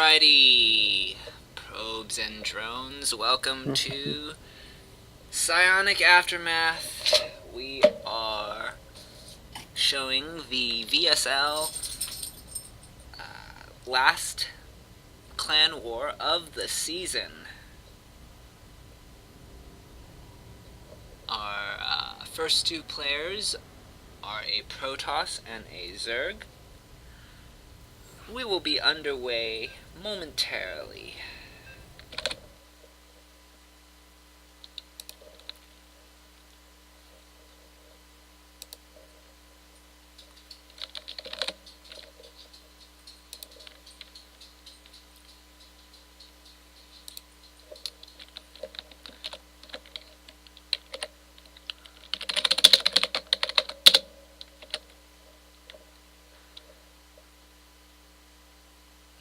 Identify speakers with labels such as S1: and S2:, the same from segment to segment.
S1: Alrighty, probes and drones, welcome to Psionic Aftermath. We are showing the VSL last clan war of the season. Our first two players are a Protoss and a Zerg. We will be underway momentarily.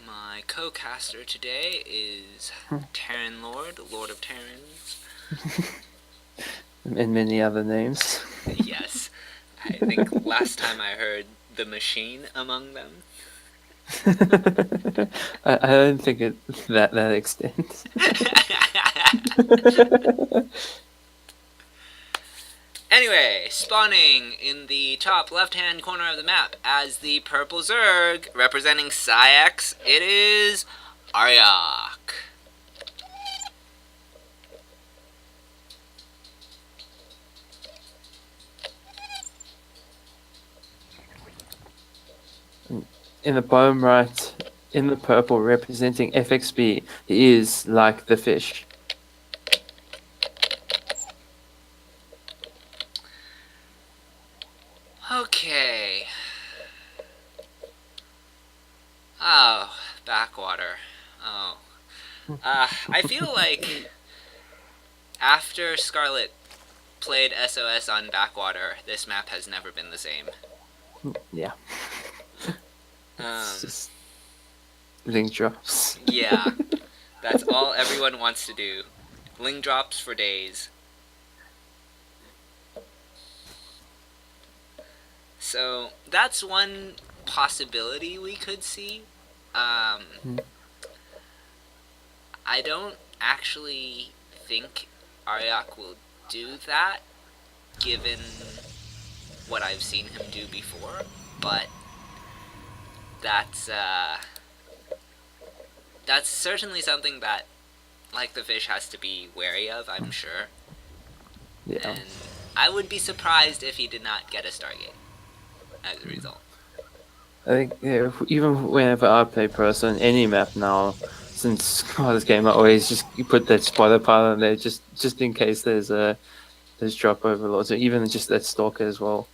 S1: My co-caster today is Terran Lord of Terrans.
S2: And many other names.
S1: Yes, I think last time I heard the Machine among them.
S2: I don't think it that extent.
S1: Anyway, spawning in the top left-hand corner of the map as the purple Zerg, representing Psyx, it is Aryak.
S2: In the bottom right, in the purple, representing FXB, he is like the fish.
S1: Okay. Oh, backwater. Oh. I feel like after Scarlet played SOS on backwater, this map has never been the same.
S2: Yeah. It's just link drops.
S1: Yeah. That's all everyone wants to do. Link drops for days. So that's one possibility we could see. I don't actually think Aryak will do that, given what I've seen him do before, but that's certainly something that, like the fish, has to be wary of, I'm sure.
S2: Yeah.
S1: And I would be surprised if he did not get a Stargate as a result.
S2: I think even whenever I play Pro on any map now, since this game, I always just put that spotter pile in there just in case there's drop overlords, or even just that stalker as well.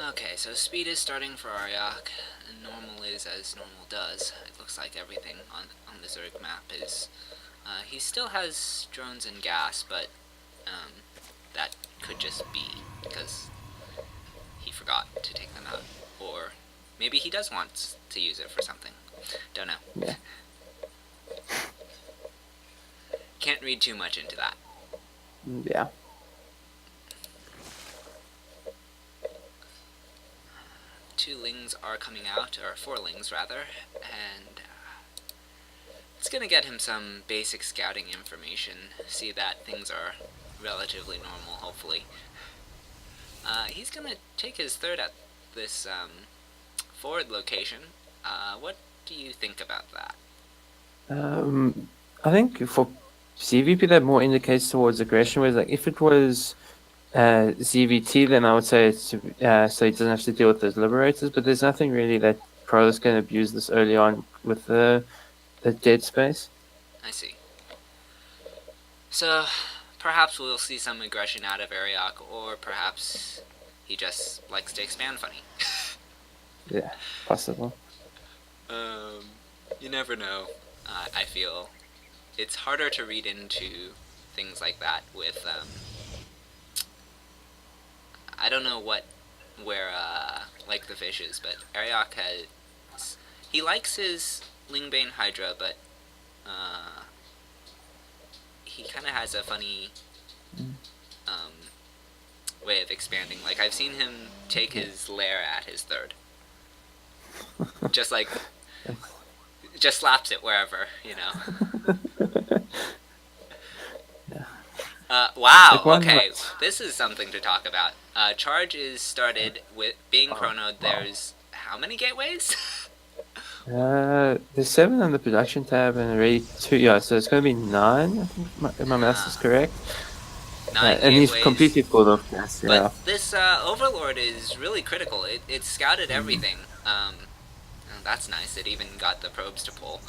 S1: Okay, so speed is starting for Aryak, and normal is as normal does. It looks like everything on the Zerg map is... he still has drones and gas, but that could just be because he forgot to take them out. Or maybe he does want to use it for something. Don't know.
S2: Yeah.
S1: Can't read too much into that.
S2: Yeah.
S1: Two lings are coming out, or 4 lings rather, and it's gonna get him some basic scouting information, see that things are relatively normal, hopefully. He's gonna take his third at this forward location. What do you think about that?
S2: I think for CVP that more indicates towards aggression, whereas like if it was ZVT, then I would say it's so he doesn't have to deal with those liberators. But there's nothing really that Pro's can abuse this early on with the dead space.
S1: I see. So perhaps we'll see some aggression out of Aryak, or perhaps he just likes to expand funny.
S2: Yeah, possible.
S1: You never know. I feel it's harder to read into things like that with I don't know where like the fish is, but Ariok has, he likes his Lingbane Hydra, but he kind of has a funny way of expanding. Like, I've seen him take his lair at his third. Just like, just slaps it wherever, you know. Wow,
S2: Like one
S1: okay,
S2: might-
S1: this is something to talk about. Charge is started with being chronoed. There's how many gateways?
S2: There's 7 on the production tab and already 2. Yeah, so it's going to be 9. I think if my math is correct.
S1: 9
S2: And he's
S1: gateways.
S2: completely pulled off gas. Yeah.
S1: But this Overlord is really critical. It scouted everything. Oh, that's nice. It even got the probes to pull.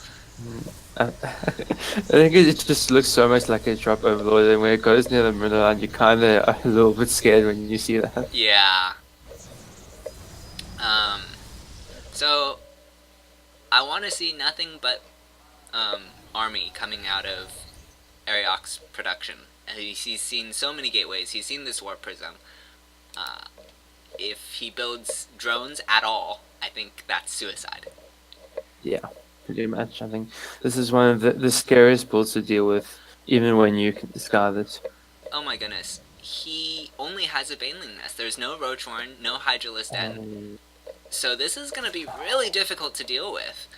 S2: I think it just looks so much like a drop overlord, and when it goes near the middle line, you kind of are a little bit scared when you see that.
S1: Yeah. So I want to see nothing but army coming out of Ariok's production. He's seen so many gateways. He's seen this warp prism. If he builds drones at all, I think that's suicide.
S2: Yeah, pretty much. I think this is one of the scariest builds to deal with, even when you can discard it.
S1: Oh my goodness. He only has a Baneling Nest. There's no Roachhorn, no Hydralisk Den. So this is going to be really difficult to deal with.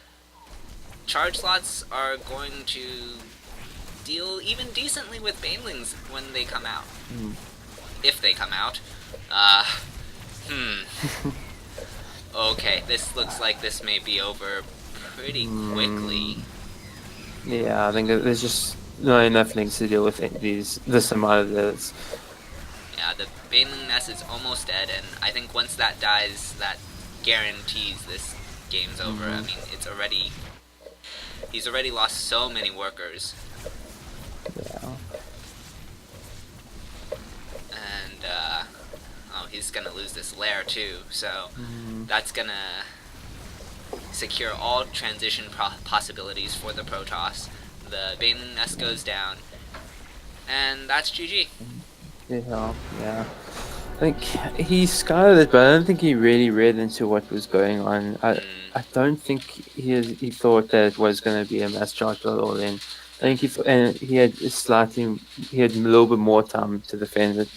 S1: Charge slots are going to deal even decently with Banelings when they come out. If they come out. Okay, this looks like this may be over pretty quickly.
S2: Yeah, I think there's just not enough links to deal with this amount of this.
S1: Yeah, the Baneling Nest is almost dead, and I think once that dies, that guarantees this game's over. I mean, he's already lost so many workers.
S2: Yeah.
S1: And, oh, he's gonna lose this lair too, so that's gonna secure all transition possibilities for the Protoss. The Baneling Nest goes down, and that's GG.
S2: Yeah. I think he scouted it, but I don't think he really read into what was going on. I don't think he thought that it was going to be a mass charge at all. Then I think he had a little bit more time to defend it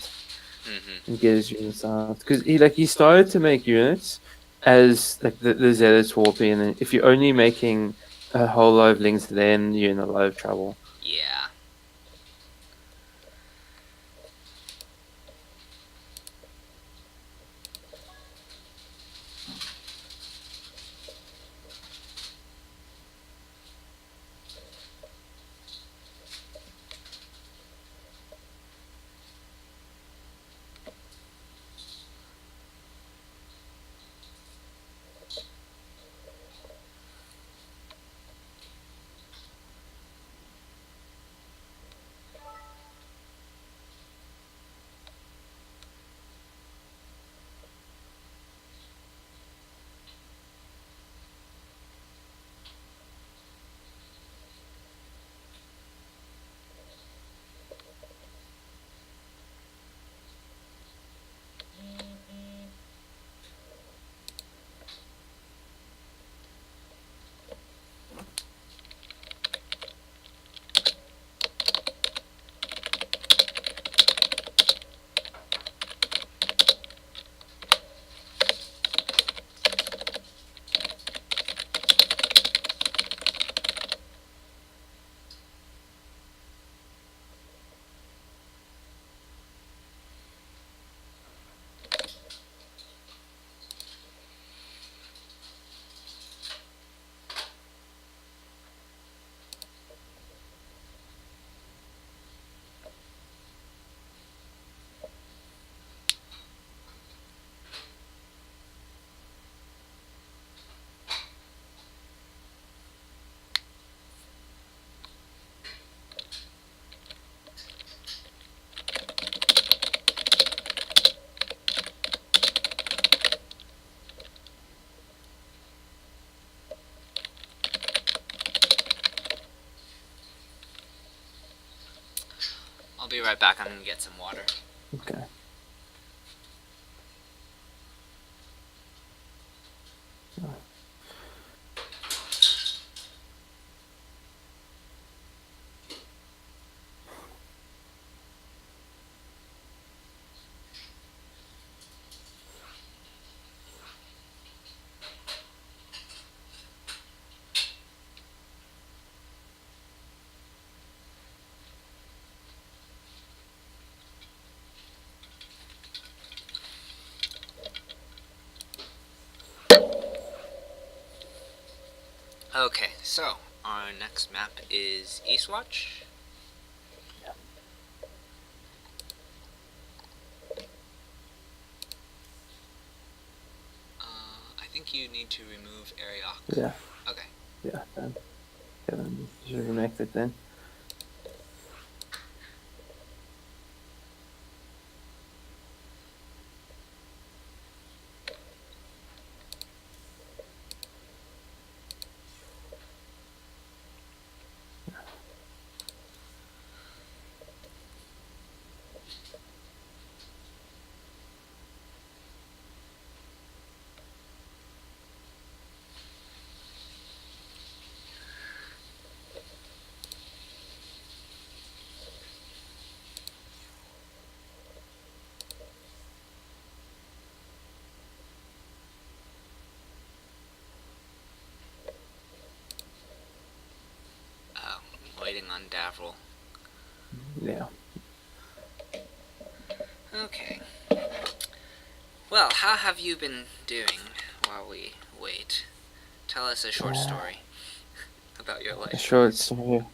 S2: and get his units out, because he started to make units as like the Zealots warping, and if you're only making a whole lot of links, then you're in a lot of trouble.
S1: Yeah. I'll be right back. I'm gonna get some water.
S2: Okay.
S1: Okay, so our next map is Eastwatch.
S2: Yeah.
S1: I think you need to remove Ariok.
S2: Yeah.
S1: Okay.
S2: Yeah. Done. Okay, then you should remake it then.
S1: I'm waiting on Davril.
S2: Yeah.
S1: Okay. Well, how have you been doing while we wait? Tell us a short story about your
S2: A
S1: life.
S2: short story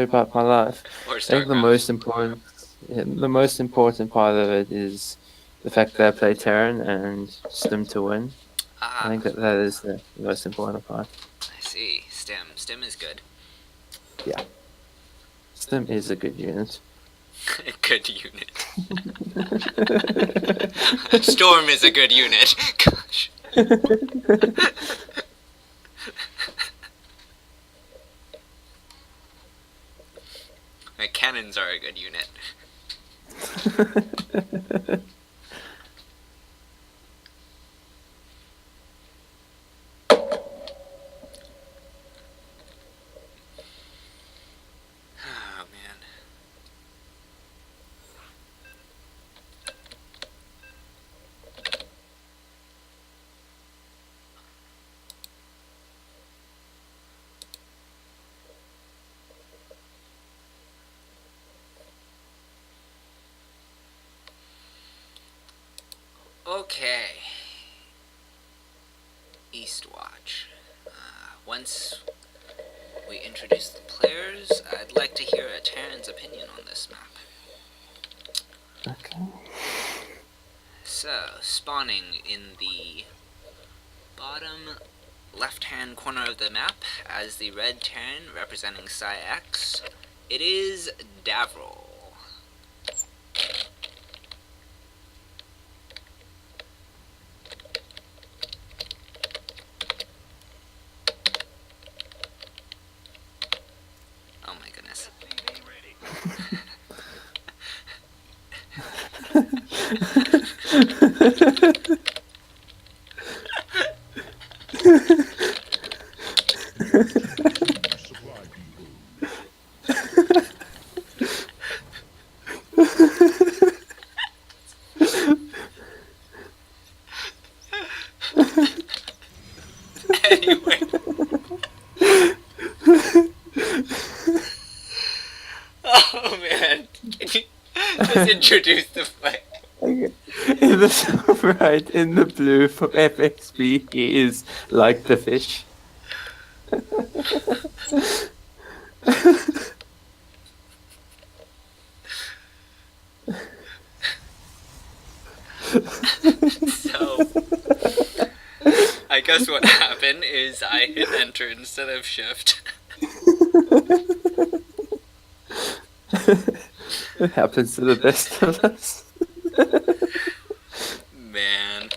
S2: about my life.
S1: Or
S2: I think the most important part of it is the fact that I play Terran and Stim to win. I
S1: Ah,
S2: think that is the most important part.
S1: I see. Stim. Stim is good.
S2: Yeah. Stim is a good unit.
S1: Good unit. Storm is a good unit. Gosh. My cannons are a good unit. Oh man. Okay. Eastwatch. Once we introduce the players, I'd like to hear a Terran's opinion on this map.
S2: Okay.
S1: So, spawning in the bottom left-hand corner of the map as the red Terran representing Psi X, it is Davril. Oh my goodness. Anyway. Oh man. Can you just introduce the fight?
S2: Okay. In the top right, in the blue from FXB, he is like the fish.
S1: So, I guess what happened is I hit enter instead of shift.
S2: It happens to the best of us.
S1: Man.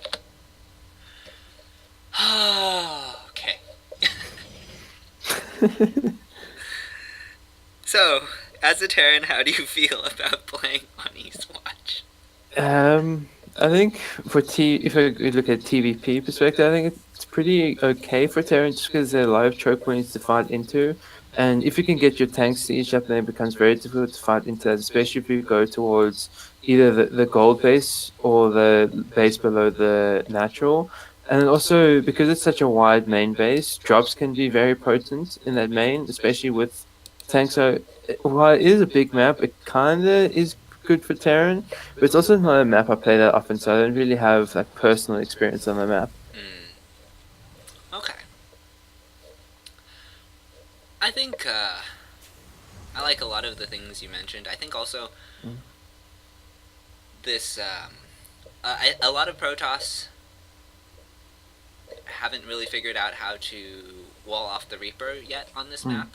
S1: Okay. So, as a Terran, how do you feel about playing on Eastwatch?
S2: I think if I look at TVP perspective, I think it's pretty okay for Terran just because there are a lot of choke points to fight into, and if you can get your tank siege up, then it becomes very difficult to fight into that, especially if you go towards either the gold base or the base below the natural. And also because it's such a wide main base, drops can be very potent in that main, especially with tanks. So while it is a big map, it kinda is good for Terran. But it's also not a map I play that often, so I don't really have like personal experience on the map.
S1: Okay. I think I like a lot of the things you mentioned. I think also this a lot of Protoss haven't really figured out how to wall off the Reaper yet on this map,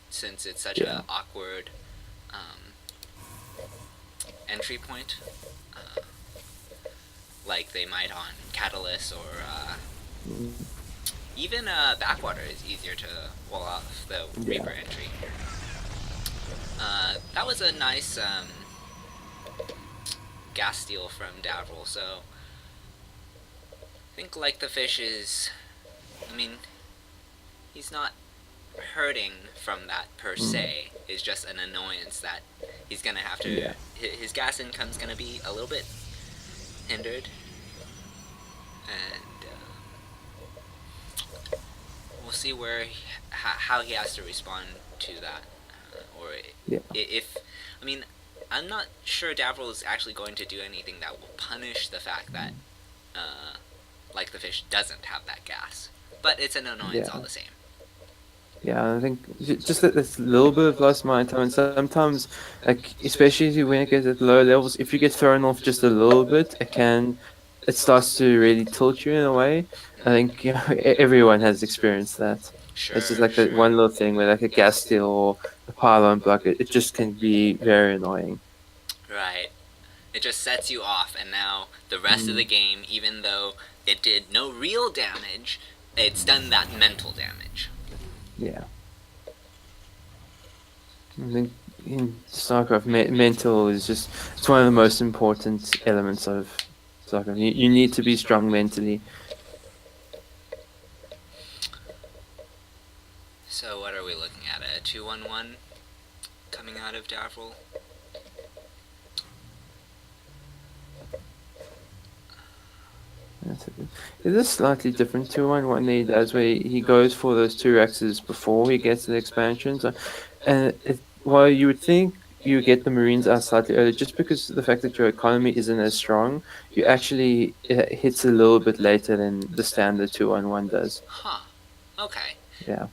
S1: since it's such
S2: Yeah.
S1: a awkward entry point. Like they might on Catalyst or even Backwater is easier to wall off the Reaper entry. That was a nice gas steal from Davril, so I think like the fish is, I mean, he's not hurting from that per se. It's just an annoyance that he's gonna have to, his gas income's gonna be a little bit hindered, and we'll see where how he has to respond to that, or if I mean, I'm not sure Davril is actually going to do anything that will punish the fact that like the fish doesn't have that gas, but it's an annoyance all the same.
S2: Yeah, I think just that this little bit of lost mind time, and sometimes, like especially when it gets at low levels, if you get thrown off just a little bit, it starts to really tilt you in a way. I think everyone has experienced that.
S1: Sure,
S2: It's just like that one little thing where like a gas steal or a pylon block, it just can be very annoying.
S1: Right. It just sets you off, and now the rest of the game, even though it did no real damage, it's done that mental damage.
S2: Yeah. I think in StarCraft, mental is it's one of the most important elements of StarCraft. You need to be strong mentally.
S1: So what are we looking at? A 2-1-1 coming out of Davril?
S2: It is slightly different to one he does, where he goes for those 2 Rexes before he gets to the expansion. So, and while you would think you get the Marines out slightly early, just because of the fact that your economy isn't as strong, you actually it hits a little bit later than the standard 2-1-1 does.
S1: Huh. Okay.
S2: Yeah.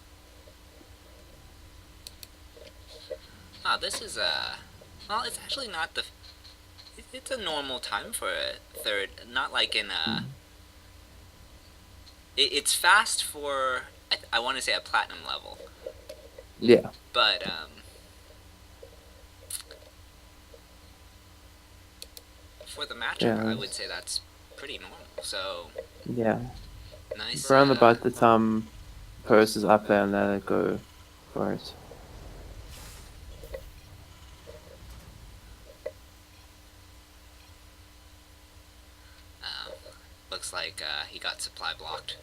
S1: Oh, this is well, it's actually not the. It's a normal time for a third, not like in a. It's fast for I want to say a platinum level.
S2: Yeah.
S1: But for the matchup, I would say that's pretty normal. So
S2: yeah.
S1: Nice.
S2: Around about the time Purse is up there and let it go for it.
S1: Looks like he got supply blocked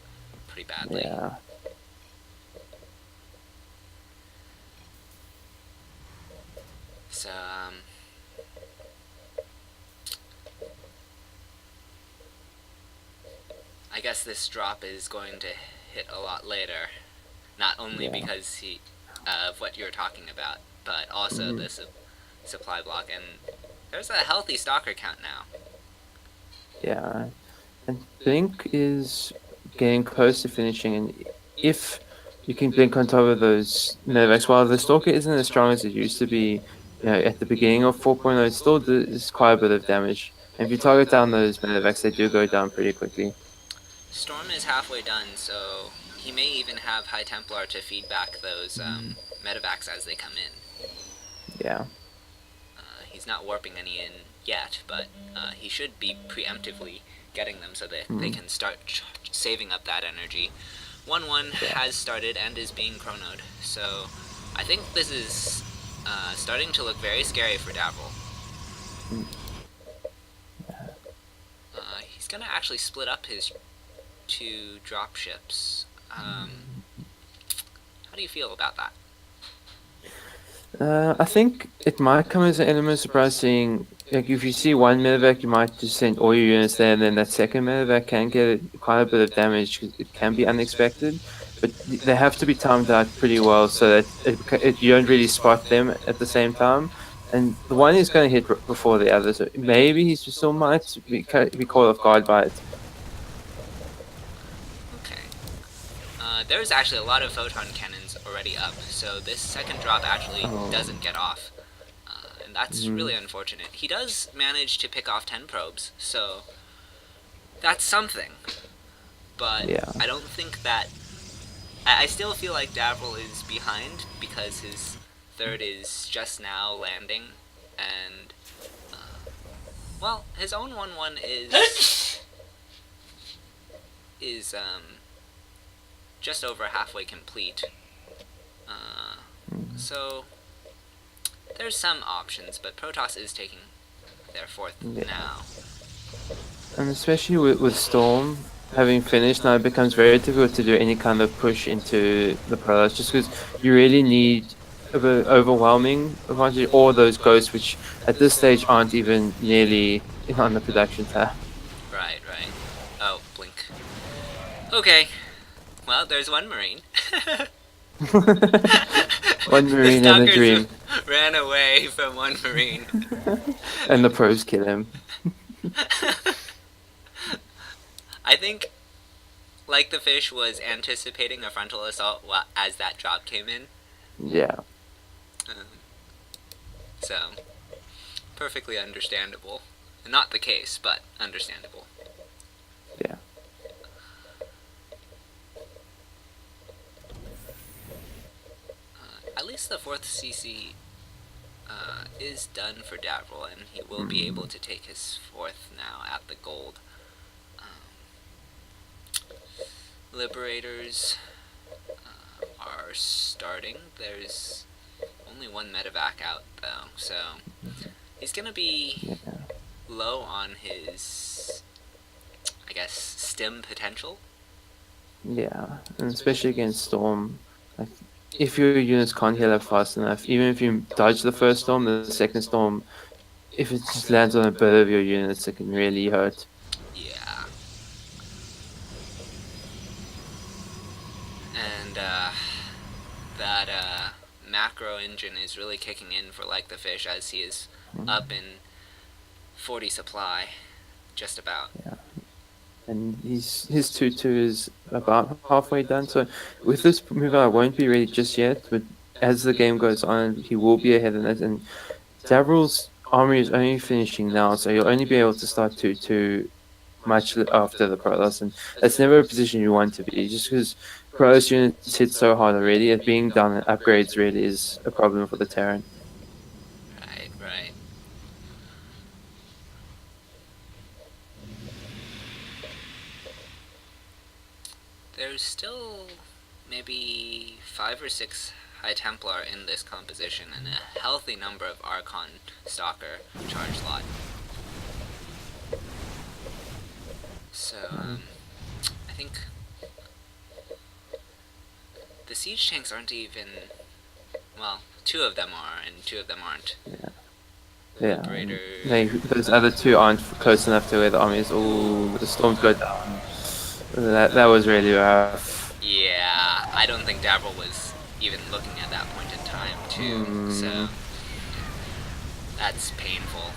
S1: pretty badly.
S2: Yeah.
S1: So I guess this drop is going to hit a lot later, not only because of what you're talking about, but also the supply block, and there's a healthy stalker count now.
S2: Yeah, I think is getting close to finishing, and if you can blink on top of those Novax, while the Stalker isn't as strong as it used to be, at the beginning of 4.0, it still does quite a bit of damage. And if you target down those Medevacs, they do go down pretty quickly.
S1: Storm is halfway done, so he may even have High Templar to feed back those Medevacs as they come in.
S2: Yeah.
S1: He's not warping any in yet, but he should be preemptively getting them so that they can start saving up that energy. 1-1 has started and is being chronoed, so I think this is starting to look very scary for Davril. He's gonna actually split up his 2 dropships. How do you feel about that?
S2: I think it might come as an element of surprise seeing, like, if you see one medevac, you might just send all your units there, and then that second medevac can get quite a bit of damage because it can be unexpected. But they have to be timed out pretty well so that you don't really spot them at the same time. And the one is going to hit before the other, so maybe he still might be caught off guard by it.
S1: Okay. There's actually a lot of photon cannons already up, so this second drop actually doesn't get off. And that's really unfortunate. He does manage to pick off 10 probes, so that's something. But
S2: Yeah.
S1: I don't think that... I still feel like Davril is behind because his third is just now landing, and... well, his own 1-1 is just over halfway complete. So there's some options, but Protoss is taking their fourth now.
S2: And especially with Storm having finished now, it becomes very difficult to do any kind of push into the Protoss, just because you really need an overwhelming advantage, or those ghosts, which at this stage aren't even nearly on the production tab.
S1: Right. Oh, blink. Okay. Well, there's one Marine.
S2: One Marine and a dream.
S1: Ran away from one Marine.
S2: And the pros kill him.
S1: I think Like the Fish was anticipating a frontal assault as that drop came in.
S2: Yeah.
S1: So, perfectly understandable. Not the case, but understandable.
S2: Yeah.
S1: At least the 4th CC is done for Davril, and he will be able to take his 4th now at the gold. Liberators are starting. There's only one medevac out, though, so he's gonna be low on his, I guess, stim potential.
S2: Yeah, and especially against Storm, like if your units can't heal up fast enough, even if you dodge the first Storm, the second Storm, if it just lands on a bit of your units, it can really hurt.
S1: Yeah. And that macro engine is really kicking in for Like the Fish, as he is up in 40 supply, just about.
S2: Yeah. And his 2-2 is about halfway done, so with this move I won't be ready just yet, but as the game goes on, he will be ahead in it, and Davril's army is only finishing now, so you'll only be able to start 2-2 much after the Protoss, and that's never a position you want to be, just because Protoss units hit so hard already, and being down in upgrades really is a problem for the Terran.
S1: Right. There's still maybe 5 or 6 High Templar in this composition, and a healthy number of Archon Stalker charge lot. So, I think the siege tanks aren't even, well, 2 of them are, and 2 of them aren't.
S2: Yeah, those other 2 aren't close enough to where the army is. Oh, the storms go down. That was really rough.
S1: Yeah, I don't think Davril was even looking at that point in time, too, so that's painful.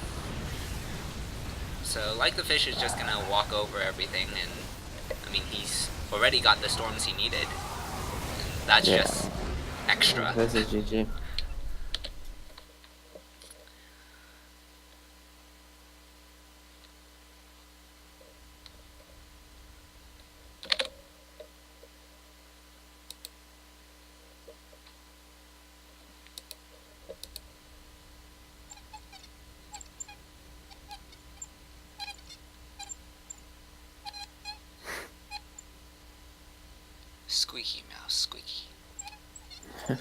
S1: So, Like the Fish is just gonna walk over everything, and, I mean, he's already got the storms he needed. And that's just extra.
S2: That's a GG.
S1: Squeaky mouse, squeaky. I'm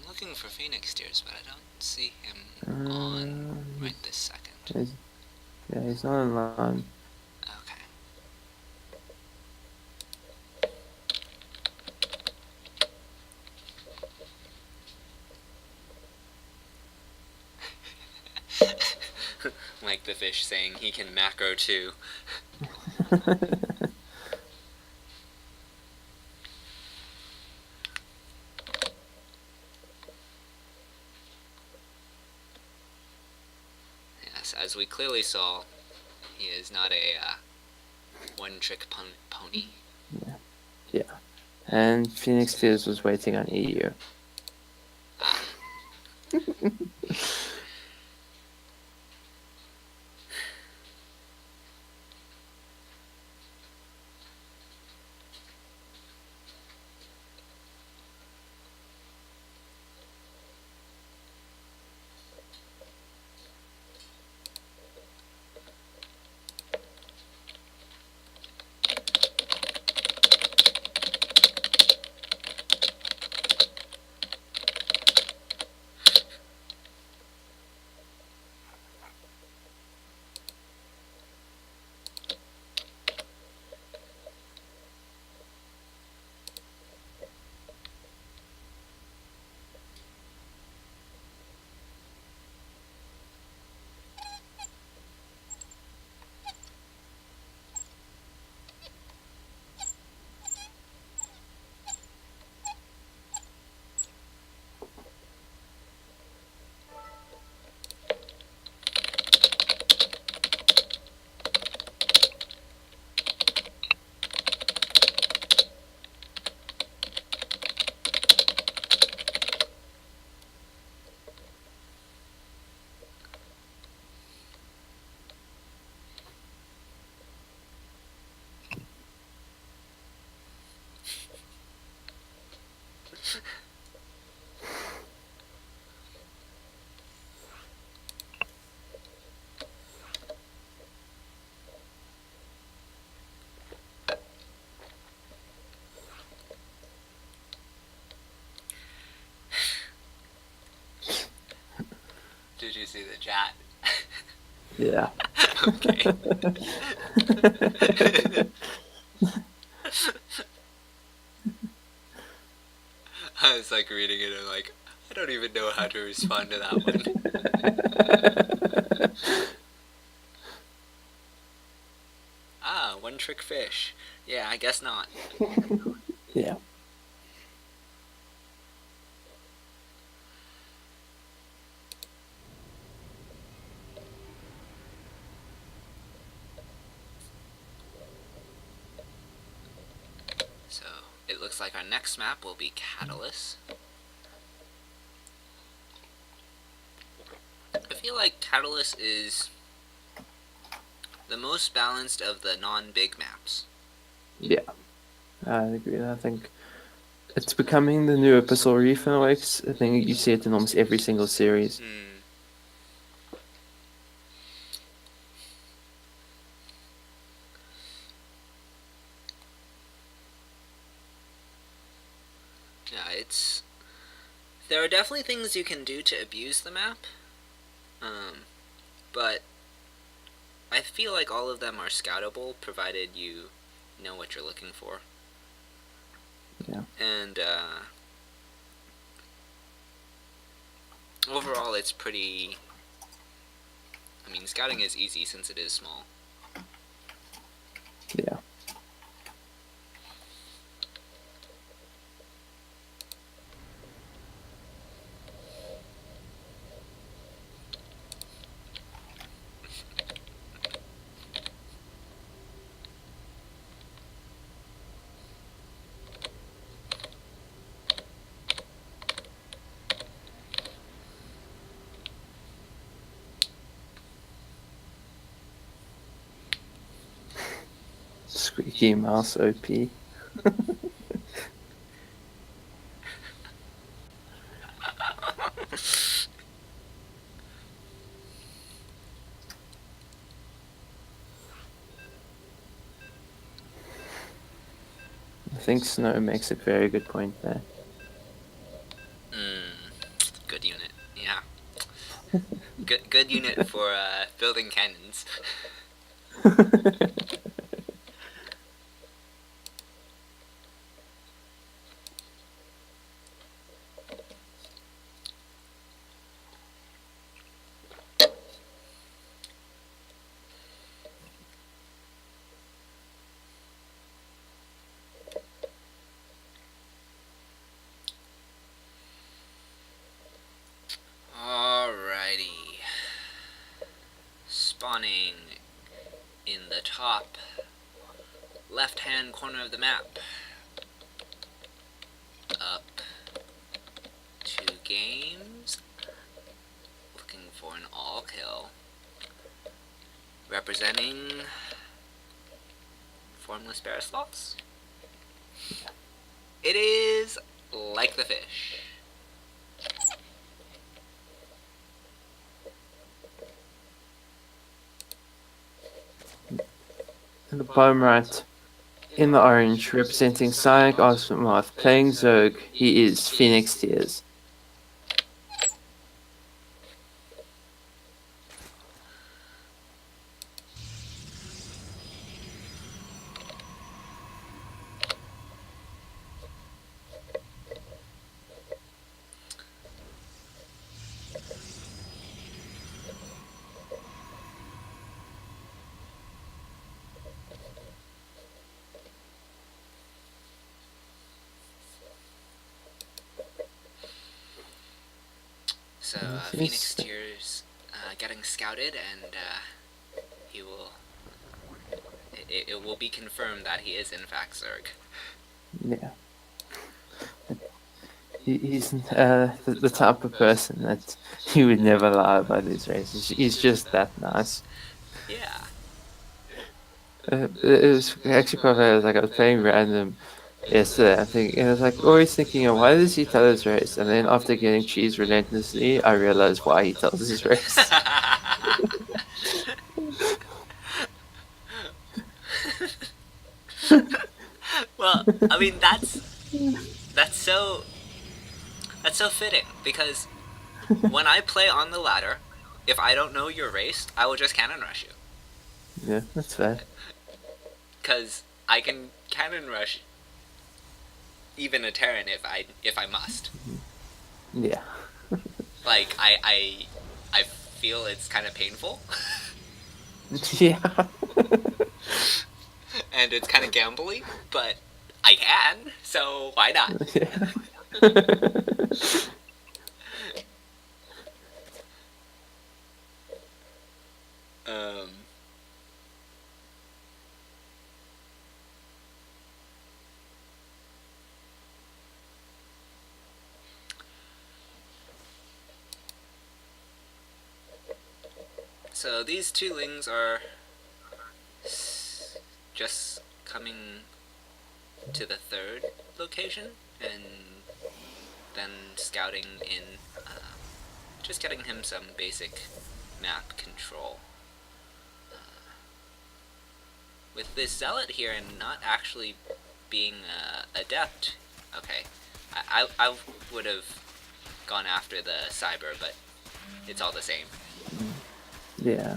S1: looking for Phoenix Tears, but I don't see him on right this second.
S2: Yeah, he's not online.
S1: Okay. Like the Fish saying he can macro too. Yes, as we clearly saw, he is not a one-trick pony.
S2: And Phoenix Tears was waiting on EU.
S1: Ah. Did you see the chat?
S2: Yeah.
S1: Okay. I was like reading it and I'm like, I don't even know how to respond to that one. Ah, one trick fish. Yeah, I guess not.
S2: Yeah.
S1: So it looks like our next map will be Catalyst. I feel like Catalyst is the most balanced of the non-big maps.
S2: Yeah. I agree. I think it's becoming the new Abyssal Reef in a way. 'Cause I think you see it in almost every single series.
S1: Yeah, there are definitely things you can do to abuse the map, but I feel like all of them are scoutable, provided you know what you're looking for.
S2: Yeah.
S1: And overall, it's pretty. I mean, scouting is easy since it is small.
S2: Yeah. Squeaky mouse OP. I think Snow makes a very good point there.
S1: Good unit, yeah. Good unit for building cannons. Alrighty. Spawning in the top left-hand corner of the map presenting Formless Bearsloths. It is like the fish.
S2: And the bottom right, in the orange, representing Psionic Aftermath, playing Zerg, he is Phoenix Tears.
S1: So Phoenix Tears getting scouted, and he will. It will be confirmed that he is in fact Zerg.
S2: Yeah. He's the type of person that he would never lie about his race. He's just that nice.
S1: Yeah.
S2: It was actually quite funny. I was playing random yesterday. I was like always thinking, why does he tell his race? And then after getting cheese relentlessly, I realized why he tells his race.
S1: Well, I mean that's so fitting, because when I play on the ladder, if I don't know your race, I will just cannon rush you.
S2: Yeah, that's fair.
S1: Because I can cannon rush even a Terran if I must.
S2: Yeah.
S1: Like I feel it's kind of painful.
S2: Yeah.
S1: And it's kind of gambly, but I can, so why not?
S2: Yeah.
S1: So these two lings are just coming to the third location, and then scouting in, just getting him some basic map control. With this Zealot here and not actually being adept, okay, I would have gone after the Cyber, but it's all the same.
S2: Yeah.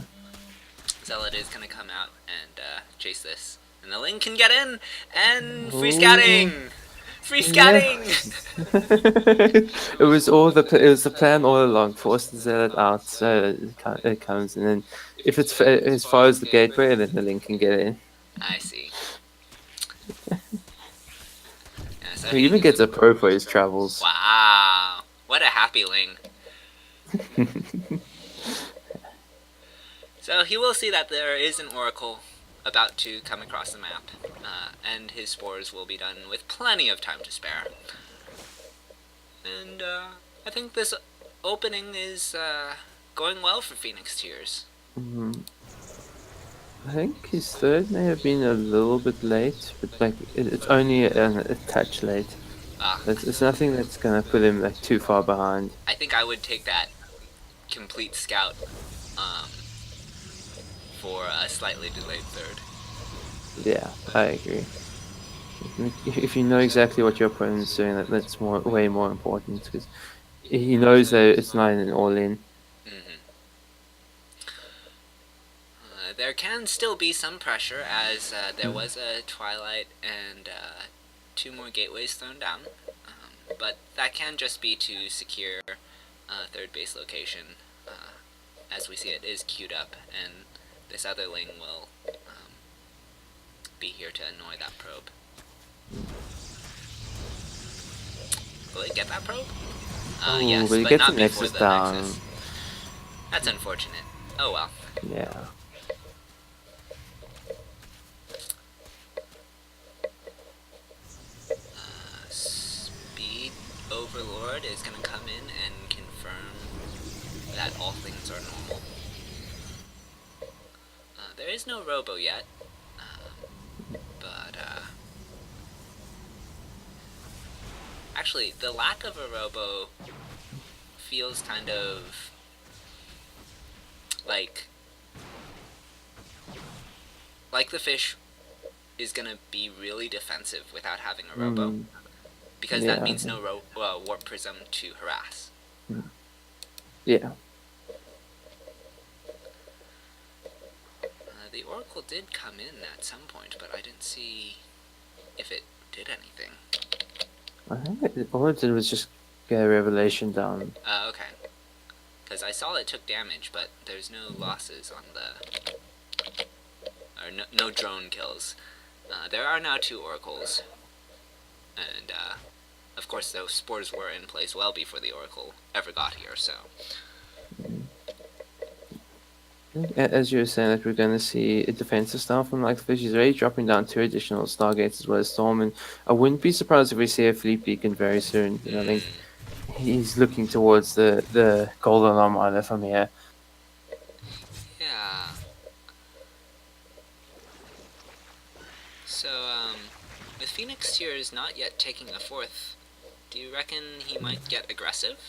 S1: Zealot is going to come out and chase this. And the Ling can get in, and free scouting! Free scouting!
S2: It was the plan all along. Force the Zealot out so it comes, and then if it's as far as the gateway, then the Link can get in.
S1: I see. Yeah, so
S2: He even gets a pro for his travels.
S1: Wow, what a happy Ling. So he will see that there is an Oracle about to come across the map, and his spores will be done with plenty of time to spare. And I think this opening is going well for Phoenix Tears.
S2: I think his third may have been a little bit late, but it's only a touch late. It's nothing that's gonna put him too far behind.
S1: I think I would take that complete scout for a slightly delayed third.
S2: Yeah, I agree. If you know exactly what your opponent's doing, that's way more important, because he knows that it's not an all-in.
S1: There can still be some pressure, as there was a Twilight and 2 more gateways thrown down, but that can just be to secure third base location. As we see, it is queued up, and this other Ling will be here to annoy that probe. Will it get that probe? Yes, but not before the Nexus. That's unfortunate. Oh well.
S2: Yeah.
S1: Speed Overlord is going to come in and confirm that all things are normal. there is no robo yet, but actually, the lack of a robo feels kind of like the fish is gonna be really defensive without having a robo, because that
S2: Yeah.
S1: means no warp prism to harass.
S2: Yeah.
S1: The Oracle did come in at some point, but I didn't see if it did anything.
S2: I think all it did was just get a revelation down.
S1: Okay. Because I saw it took damage, but there's no losses on the... or no drone kills. There are now 2 Oracles. And, of course, those spores were in place well before the Oracle ever got here, so...
S2: As you were saying, that we're going to see a defensive style from like Fish. He's already dropping down 2 additional Stargates as well as Storm, and I wouldn't be surprised if we see a Fleet Beacon very soon. I think he's looking towards the Golden Armada from here.
S1: Yeah. So, with Phoenix Tears not yet taking the 4th, do you reckon he might get aggressive?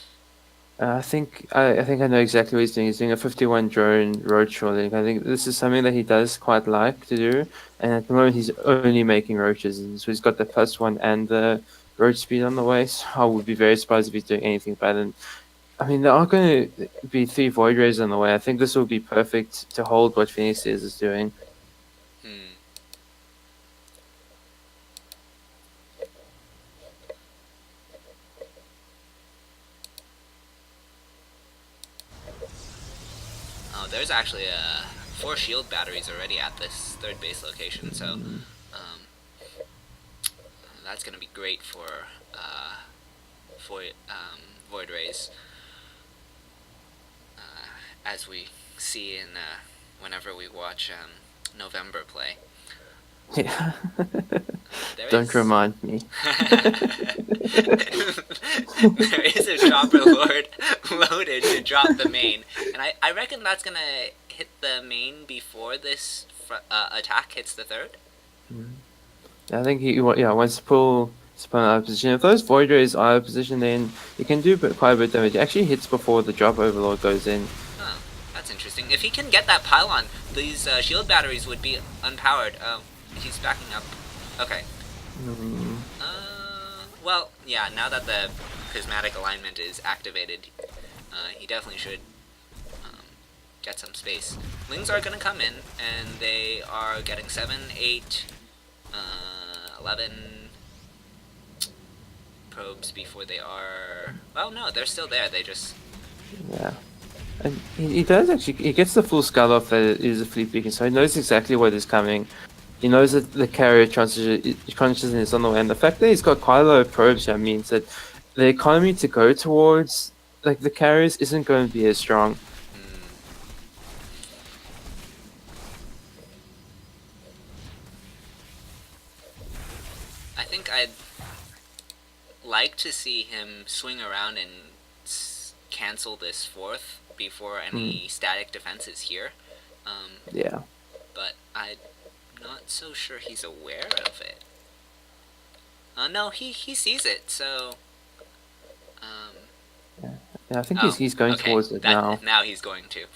S2: I think I know exactly what he's doing. He's doing a 51 drone road trolling. I think this is something that he does quite like to do. And at the moment, he's only making roaches, and so he's got the +1 and the roach speed on the way. So I would be very surprised if he's doing anything bad. And I mean, there are going to be 3 void rays on the way. I think this will be perfect to hold what Phoenix is doing.
S1: Oh, there's actually 4 shield batteries already at this 3rd base location, so that's going to be great for void rays, as we see in whenever we watch November play.
S2: Yeah. Don't remind me.
S1: There is a Dropper Lord loaded to drop the main, and I reckon that's gonna hit the main before this attack hits the 3rd.
S2: I think he wants to pull Spawn out of position. If those Void Rays are out of position, then he can do quite a bit of damage. It actually hits before the Drop Overlord goes in.
S1: Oh, that's interesting. If he can get that pylon, these shield batteries would be unpowered. Oh, he's backing up. Okay. Well, yeah, now that the prismatic alignment is activated, he definitely should get some space. Lings are going to come in, and they are getting 7, 8, 11 probes before they are... Well, no, they're still there. They just...
S2: Yeah. And he does actually... He gets the full skull off that it is a Fleet Beacon, so he knows exactly what is coming. He knows that the carrier transition is on the way, and the fact that he's got quite a lot of probes here means that the economy to go towards like the carriers isn't going to be as strong.
S1: I think I'd like to see him swing around and cancel this 4th before any static defenses here.
S2: Yeah.
S1: But I'm not so sure he's aware of it. No, he sees it, so...
S2: Yeah, I think he's going towards it now.
S1: Now he's going to.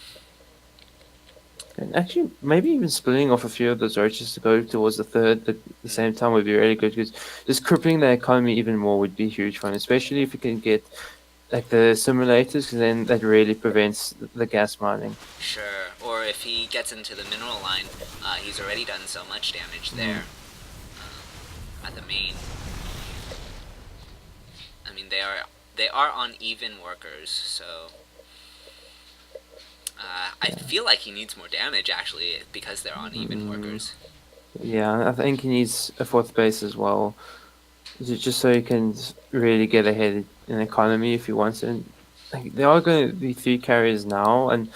S2: And actually, maybe even splitting off a few of those roaches to go towards the 3rd at the same time would be really good, because just crippling the economy even more would be huge for him, especially if you can get like the simulators, because then that really prevents the gas mining.
S1: Sure, or if he gets into the mineral line, he's already done so much damage there at the main. I mean, they are uneven workers, so I feel like he needs more damage actually because they're uneven workers.
S2: Yeah, I think he needs a 4th base as well, just so he can really get ahead in economy if he wants it. Like, there are going to be 3 carriers now, and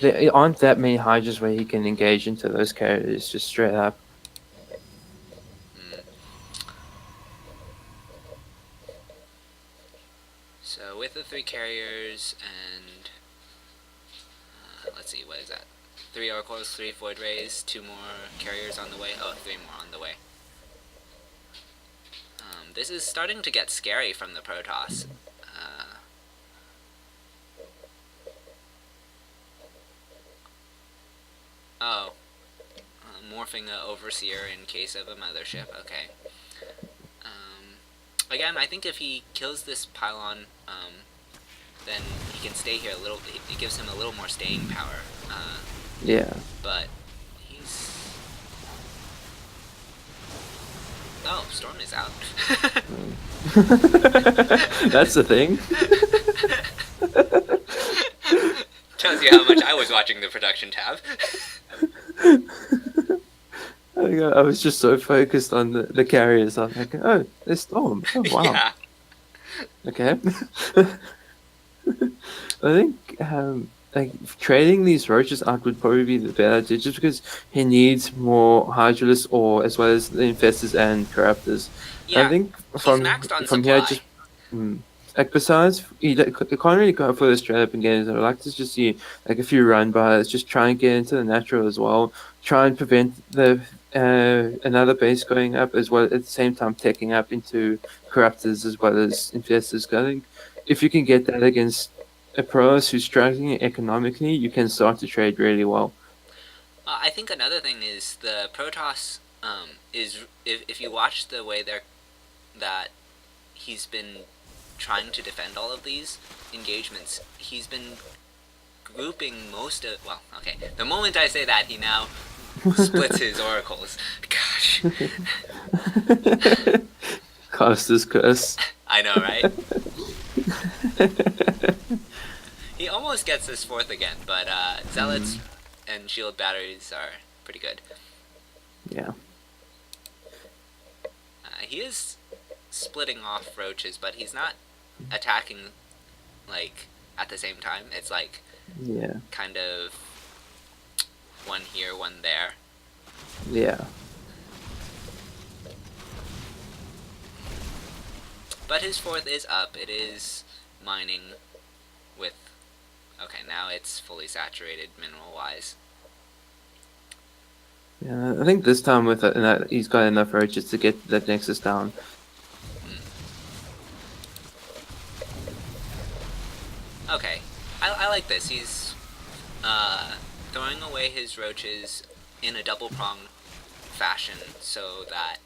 S2: there aren't that many Hydras where he can engage into those carriers just straight up.
S1: So with the 3 carriers and let's see, what is that? 3 oracles, 3 void rays, 2 more carriers on the way. Oh, 3 more on the way. This is starting to get scary from the Protoss. Morphing a Overseer in case of a mothership. Okay. Again, I think if he kills this pylon, then he can stay here a little. It gives him a little more staying power.
S2: Yeah.
S1: But he's. Oh, Storm is out.
S2: That's the thing.
S1: Tells you how much I was watching the production tab.
S2: I was just so focused on the carriers. I'm like, oh, there's Storm. Oh, wow.
S1: Yeah.
S2: Okay. I think like trading these roaches out would probably be the better idea, just because he needs more Hydralisk or as well as the infestors and corruptors.
S1: Yeah.
S2: I think
S1: He's
S2: from
S1: maxed on
S2: here,
S1: supply.
S2: just like besides you can't really go for the straight up and games. I'd like to just see like a few run bys, just try and get into the natural as well. Try and prevent the another base going up as well at the same time taking up into corruptors as well as infestors. I think if you can get that against a Protoss who's struggling economically, you can start to trade really well.
S1: I think another thing is the Protoss is if you watch the way that he's been trying to defend all of these engagements, he's been grouping most of. Well, okay. The moment I say that, he now splits his oracles. Gosh.
S2: Costa's curse.
S1: I know, right? He almost gets his 4th again, but Zealots and shield batteries are pretty good.
S2: Yeah.
S1: He is splitting off roaches, but he's not attacking like at the same time. It's like kind of one here, one there.
S2: Yeah.
S1: But his 4th is up. It is mining with. Okay, now it's fully saturated mineral-wise.
S2: Yeah, I think this time with he's got enough roaches to get that Nexus down.
S1: Okay, I like this. He's throwing away his roaches in a double-prong fashion so that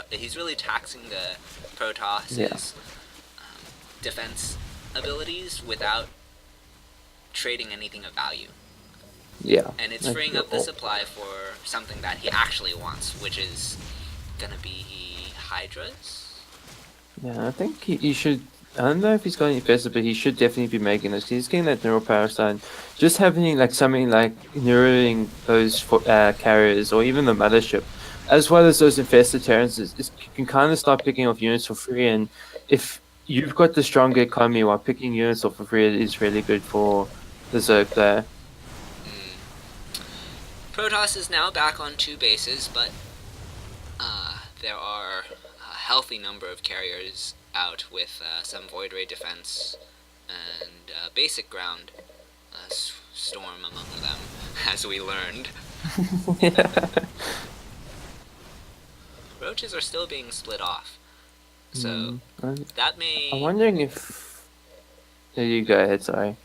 S1: he's really taxing the Protoss's defense abilities without trading anything of value.
S2: Yeah.
S1: And it's freeing up the supply for something that he actually wants, which is gonna be Hydras.
S2: Yeah, I think he should. I don't know if he's got any infested, but he should definitely be making this. He's getting that neural parasite. Just having like something like neuroing those carriers or even the mothership, as well as those infested Terrans, you can kind of start picking off units for free. And if you've got the stronger economy while picking units off for free, it is really good for the Zerg there.
S1: Protoss is now back on 2 bases, but there are a healthy number of carriers out with some Void Ray defense and basic ground storm among them, as we learned. Roaches are still being split off, so that may.
S2: I'm wondering if. There you go ahead. Sorry.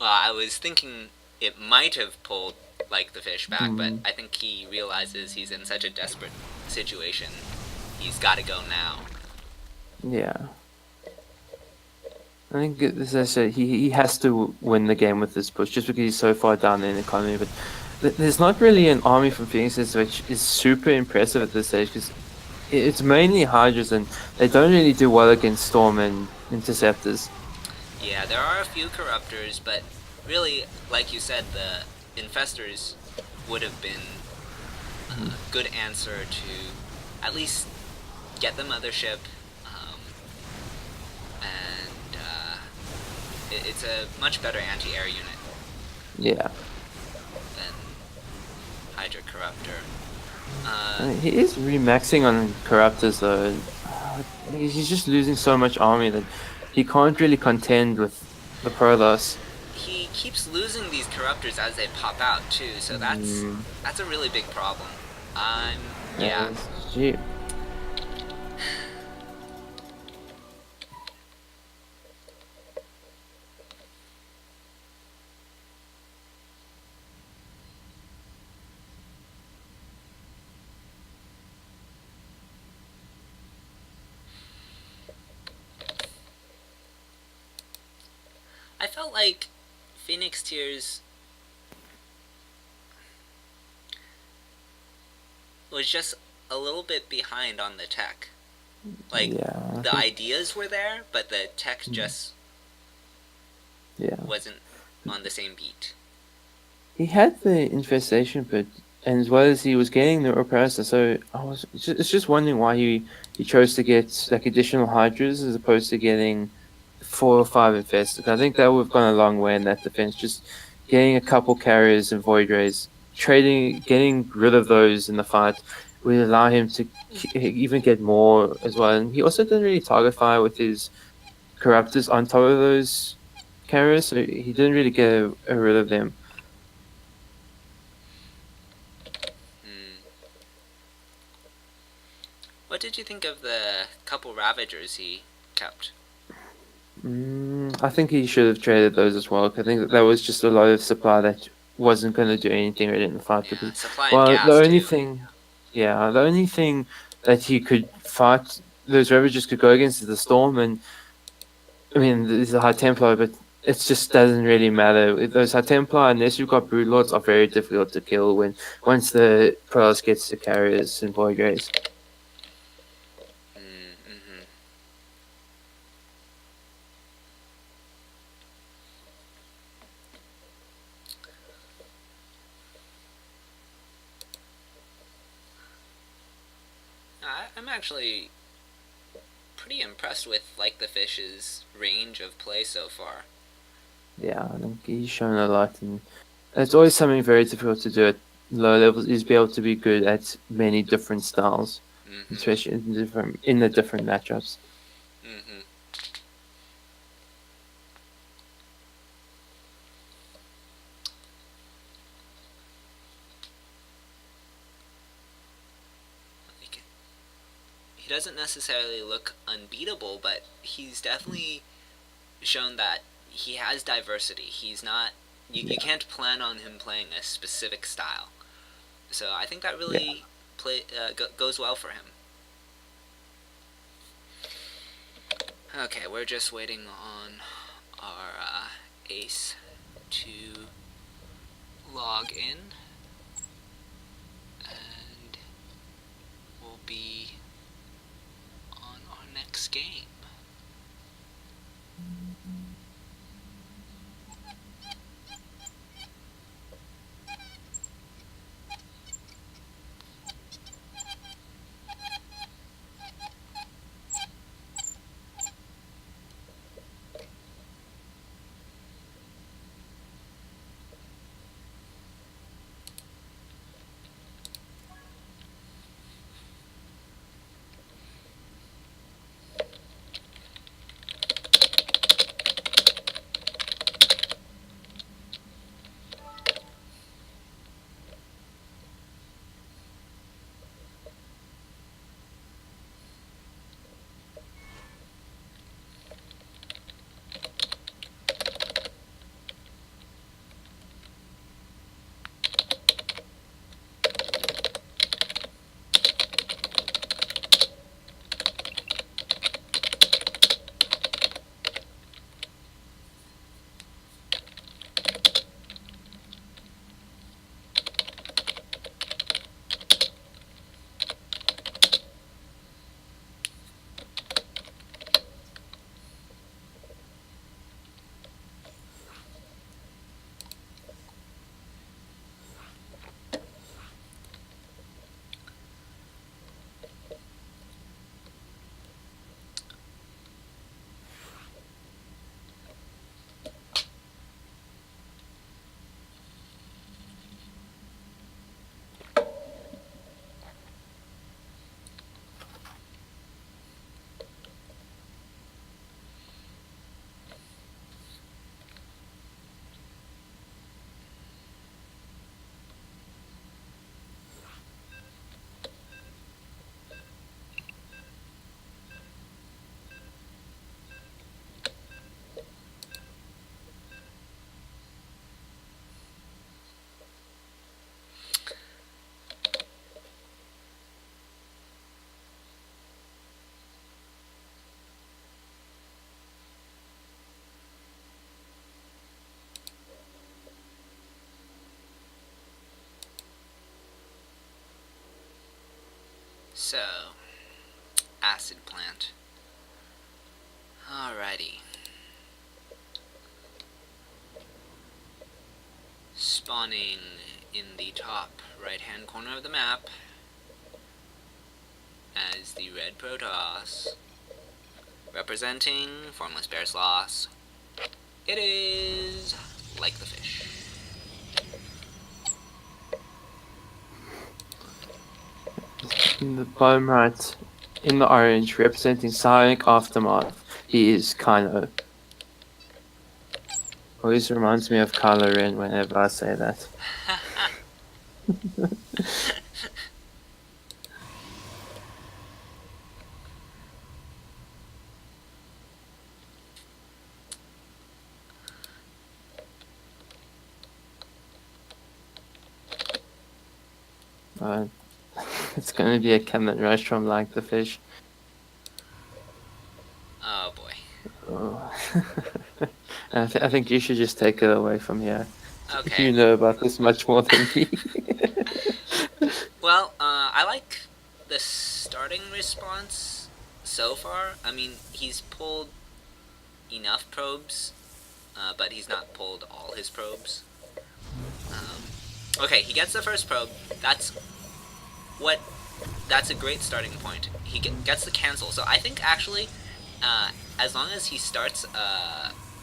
S1: Well, I was thinking it might have pulled like the fish back, but I think he realizes he's in such a desperate situation. He's got to go now.
S2: Yeah. I think, as I said, he has to win the game with this push, just because he's so far down in the economy. But there's not really an army from Phoenix's which is super impressive at this stage, because it's mainly Hydras, and they don't really do well against Storm and Interceptors.
S1: Yeah, there are a few Corruptors, but really, like you said, the Infestors would have been a good answer to at least get the mothership, and it's a much better anti-air unit.
S2: Yeah.
S1: Than Hydra Corruptor.
S2: He is remaxing on Corruptors though. He's just losing so much army that he can't really contend with the Protoss.
S1: He keeps losing these corruptors as they pop out too, so that's
S2: Mm,
S1: a really big problem.
S2: that
S1: Yeah.
S2: is shit.
S1: I felt like Phoenix Tears was just a little bit behind on the tech. Like,
S2: Yeah, I
S1: the
S2: think.
S1: ideas were there, but the tech
S2: Mm,
S1: just
S2: yeah.
S1: wasn't on the same beat.
S2: He had the infestation, but and as well as he was getting the oppressor, so it's just wondering why he chose to get like additional hydras as opposed to getting 4 or 5 infested. I think that would have gone a long way in that defense. Just getting a couple carriers and void rays, getting rid of those in the fight would allow him to even get more as well. And he also didn't really target fire with his corruptors on top of those carriers, so he didn't really get rid of them.
S1: Hmm. What did you think of the couple Ravagers he kept?
S2: I think he should have traded those as well. 'Cause I think that was just a lot of supply that wasn't going to do anything really in the fight.
S1: Yeah,
S2: Because,
S1: supply and
S2: well, the
S1: gas
S2: only
S1: too.
S2: thing, yeah, the only thing that he could fight, those Ravagers could go against is the Storm. And, I mean, there's a High Templar, but it just doesn't really matter. Those High Templar, unless you've got Broodlords, are very difficult to kill once the Protoss gets to carriers and Void Rays.
S1: Mm-hmm. I'm actually pretty impressed with Like the Fish's range of play so far.
S2: Yeah, I think he's shown a lot, and it's always something very difficult to do at low levels is be able to be good at many different styles,
S1: Mm-hmm.
S2: especially in the different matchups.
S1: Mm-hmm. Like, he doesn't necessarily look unbeatable, but he's definitely shown that he has diversity. He's not. You
S2: Yeah,
S1: can't plan on him playing a specific style. So I think that
S2: yeah.
S1: really goes well for him. Okay, we're just waiting on our ace to log in, and we'll be on our next game. So, acid plant. Alrighty. Spawning in the top right-hand corner of the map as the red Protoss, representing Formless Bearsloths. It is like the fish.
S2: In the bottom right, in the orange, representing Psionic Aftermath, he is Kylo. Always reminds me of Kylo Ren whenever I say that. It's going to be a cannon rush from like the fish.
S1: Oh boy.
S2: Oh. I think you should just take it away from here.
S1: Okay.
S2: You know about this much more than me.
S1: Well, I like the starting response so far. I mean, he's pulled enough probes, but he's not pulled all his probes. Okay, he gets the first probe. That's a great starting point. He gets the cancel. So I think actually, as long as he starts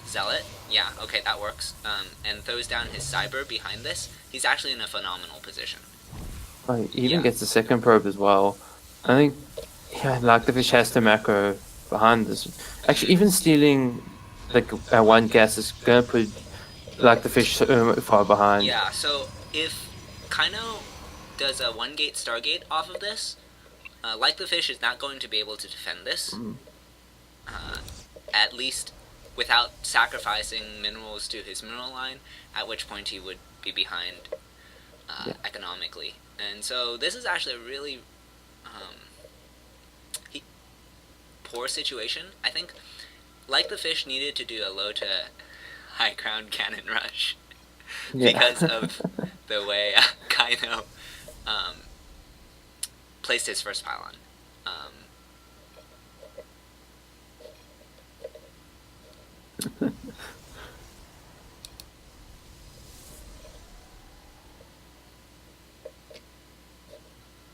S1: Zealot, yeah, okay, that works, and throws down his Cyber behind this, he's actually in a phenomenal position.
S2: Oh, he even gets the second probe as well. I think, yeah, like the fish has the macro behind this. Actually, even stealing like one gas is gonna put like the fish so far behind.
S1: Yeah, so if Kaino does a 1-gate Stargate off of this, like the fish is not going to be able to defend this, at least without sacrificing minerals to his mineral line, at which point he would be behind economically. And so this is actually a really poor situation. I think like the fish needed to do a low to high ground cannon rush because of the way Kaino placed his first pylon.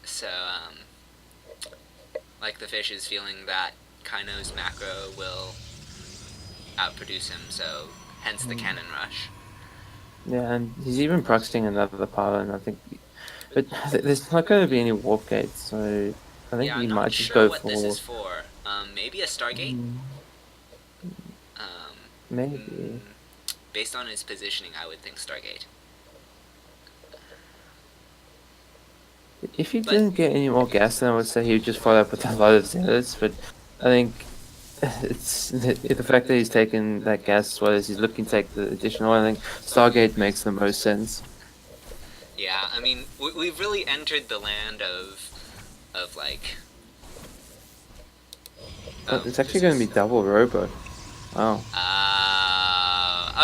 S1: So, like the fish is feeling that Kaino's macro will outproduce him, so hence the cannon rush.
S2: Yeah, and he's even proxying another pylon, I think. But there's not going to be any warp gates, so I think he might just go
S1: what
S2: for...
S1: this is for. Maybe a Stargate?
S2: Maybe.
S1: Based on his positioning, I would think Stargate.
S2: If he didn't get any more gas, then I would say he would just follow up with a lot of zealots, but I think it's the fact that he's taken that gas as well as he's looking to take the additional. I think Stargate makes the most sense.
S1: Yeah, I mean, we've really entered the land of like...
S2: It's actually going to be double robo. Wow.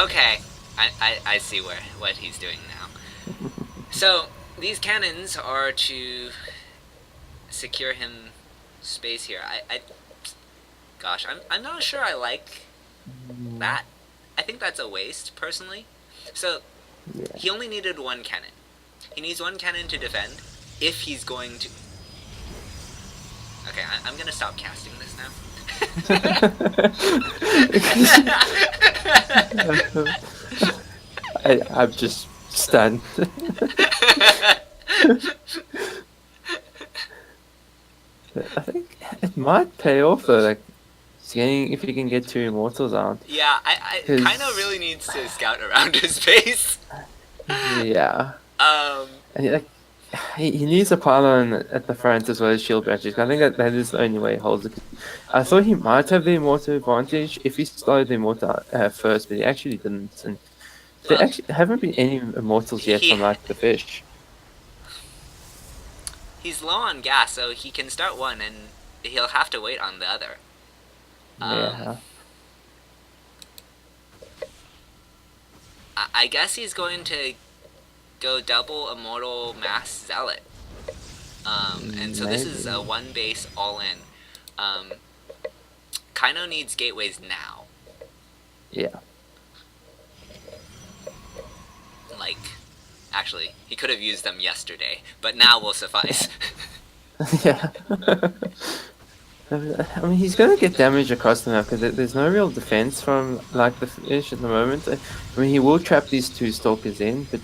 S1: Okay. I see what he's doing now. So, these cannons are to secure him space here. Gosh, I'm not sure I like that. I think that's a waste, personally. So, he only needed one cannon. He needs one cannon to defend, if he's going to... Okay, I'm gonna stop casting this now.
S2: I'm just stunned. I think it might pay off though, like if you can get 2 immortals out.
S1: Yeah, I kind of really needs to scout around his base.
S2: Yeah. And he needs a pylon at the front as well as shield batteries. I think that is the only way he holds it. I thought he might have the immortal advantage if he started the immortal first, but he actually didn't. And there actually haven't been any immortals yet from like the fish.
S1: He's low on gas, so he can start one and he'll have to wait on the other.
S2: Yeah.
S1: I guess he's going to go double Immortal Mass Zealot. And so this is a
S2: Maybe.
S1: one base all in. Kaino needs gateways now.
S2: Yeah.
S1: Like, actually, he could have used them yesterday, but now will suffice.
S2: Yeah. I mean, he's gonna get damage across the map because there's no real defense from like the fish at the moment. I mean, he will trap these two stalkers in, but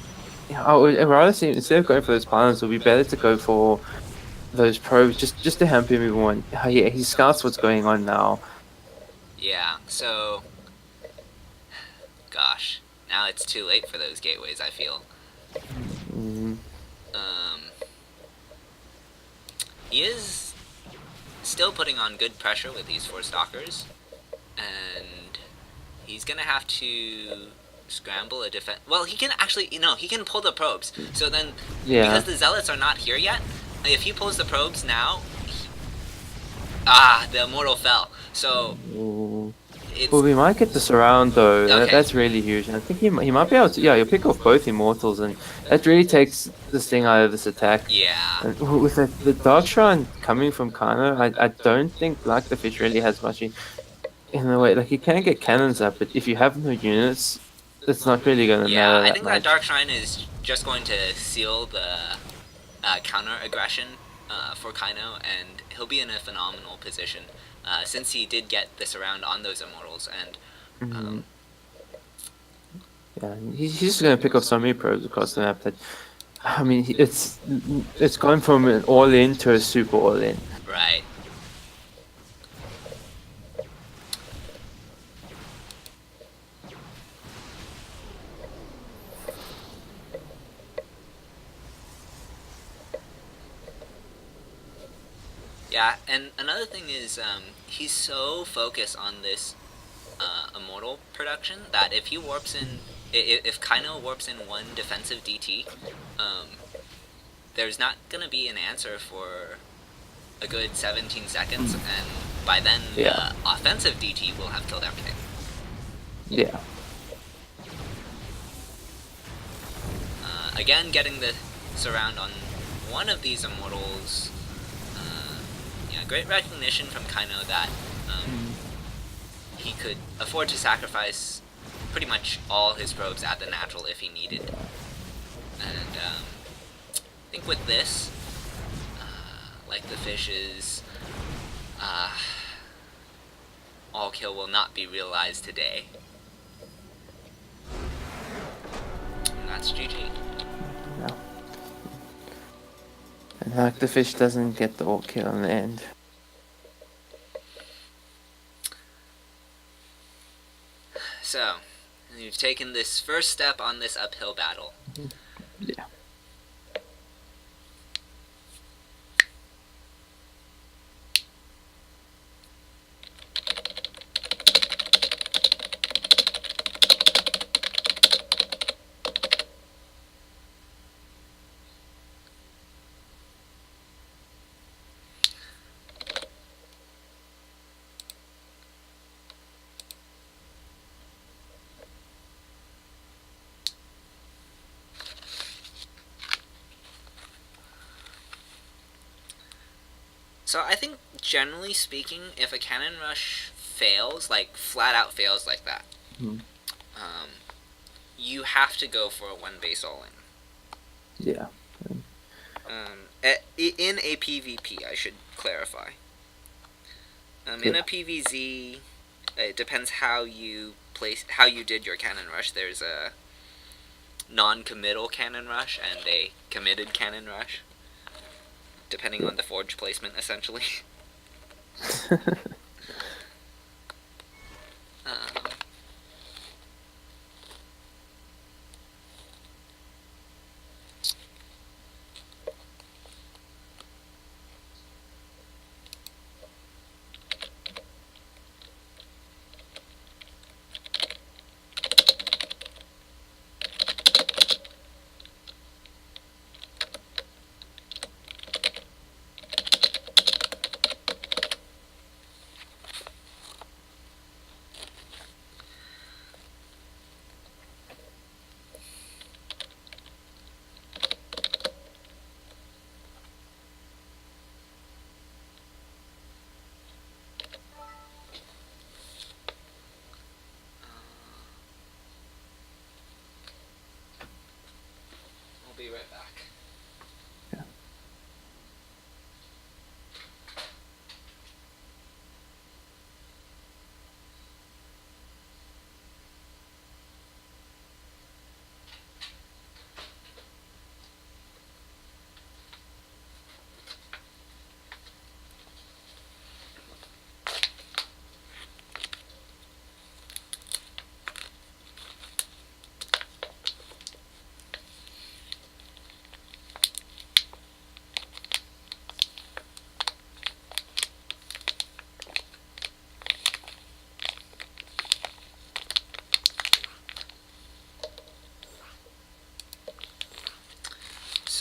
S2: yeah, I'd rather see instead of going for those pylons, it would be better to go for those probes just to hamper him even more. Yeah, he scouts what's going on now.
S1: Yeah, so gosh, now it's too late for those gateways, I feel.
S2: Mm,
S1: Um, he is still putting on good pressure with these 4 stalkers, and he's gonna have to scramble a defense. Well, he can actually, he can pull the probes. So then, because
S2: yeah.
S1: the zealots are not here yet, if he pulls the probes now, the immortal fell. So
S2: Ooh.
S1: it's
S2: Well, we might get the surround though.
S1: okay.
S2: That's really huge. And I think he might be able to. Yeah, he'll pick off both immortals, and that really takes the sting out of this attack.
S1: Yeah,
S2: And with the Dark Shrine coming from Kano, I don't think Like the Fish really has much in the way. Like, you can get cannons up, but if you have no units, it's not really going to
S1: yeah.
S2: matter
S1: I
S2: that
S1: think that
S2: much.
S1: Dark Shrine is just going to seal the counter aggression for Kaino, and he'll be in a phenomenal position since he did get this around on those immortals. And
S2: Mm, yeah, he's just going to pick off so many probes across the map that, I mean, it's gone from an all-in to a super all-in.
S1: right. Yeah, and another thing is he's so focused on this immortal production that if he warps in, if Kaino warps in one defensive DT, there's not gonna be an answer for a good 17 seconds, and by then
S2: Yeah,
S1: the offensive DT will have killed everything.
S2: yeah.
S1: Again, getting the surround on one of these immortals. Yeah, great recognition from Kaino that he could afford to sacrifice pretty much all his probes at the natural if he needed. And I think with this, like the fishes, all kill will not be realized today. And that's GG.
S2: No. And Like the Fish doesn't get the all kill in the end.
S1: So, you've taken this first step on this uphill battle.
S2: Yeah.
S1: So I think, generally speaking, if a cannon rush fails, like flat out fails like that,
S2: Mm.
S1: you have to go for a one base all in.
S2: Yeah.
S1: In a PvP, I should clarify. In
S2: Yeah.
S1: a PvZ, it depends how you did your cannon rush. There's a non-committal cannon rush and a committed cannon rush, depending on the forge placement, essentially. um,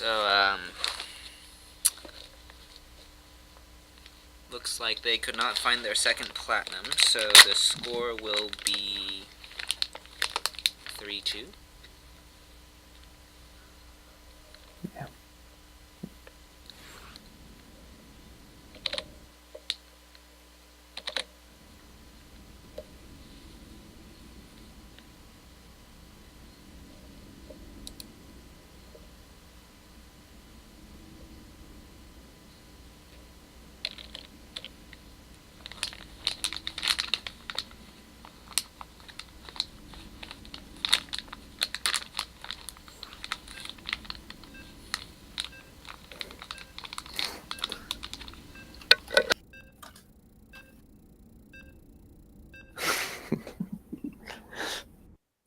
S1: So, looks like they could not find their second platinum, so the score will be 3-2.
S2: Yeah.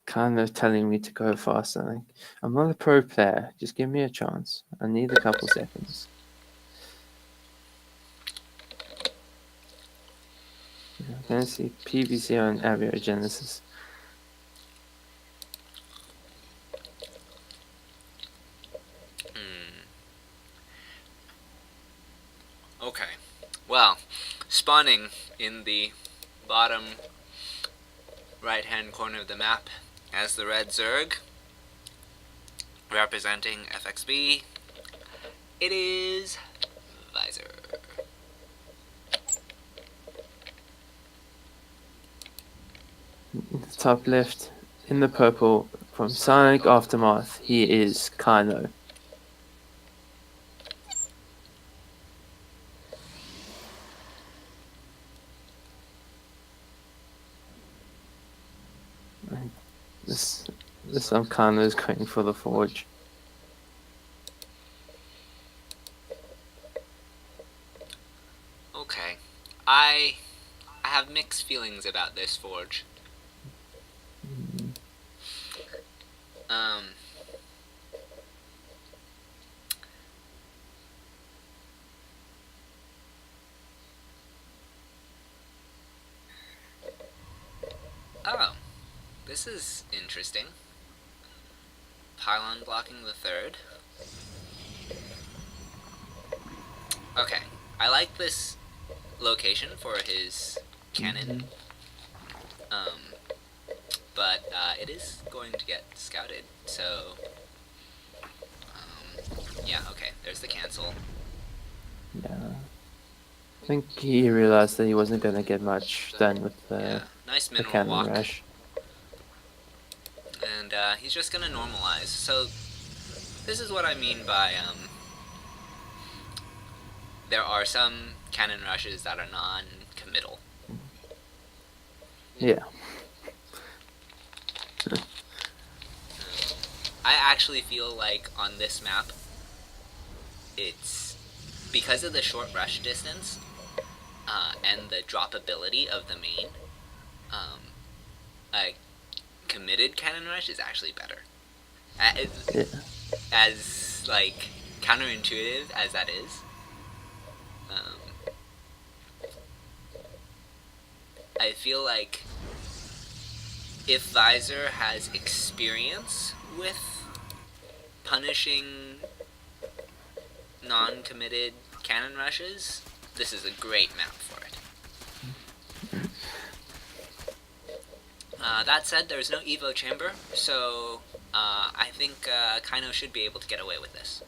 S2: Kind of telling me to go faster. Like, I'm not a pro player. Just give me a chance. I need a couple seconds. I'm gonna see PVC on abiogenesis.
S1: Okay. Well, spawning in the bottom right-hand corner of the map as the red Zerg, representing FXB, it is Visor.
S2: Top left, in the purple, from Psionic Aftermath, he is Kano. This Kano is going for the Forge.
S1: Okay. I have mixed feelings about this Forge. Oh, this is interesting. Pylon blocking the third. Okay, I like this location for his cannon. But it is going to get scouted, so yeah, okay, there's the cancel.
S2: Yeah. I think he realized that he wasn't going to get much done with the
S1: nice mineral
S2: cannon
S1: walk.
S2: rush.
S1: And he's just going to normalize. So this is what I mean by there are some cannon rushes that are non-committal.
S2: Yeah.
S1: I actually feel like on this map, it's because of the short rush distance and the droppability of the main, a committed cannon rush is actually better. As like counterintuitive as that is, I feel like if Visor has experience with punishing non-committed cannon rushes, this is a great map for it. That said, there's no Evo chamber, so I think Kaino should be able to get away with this.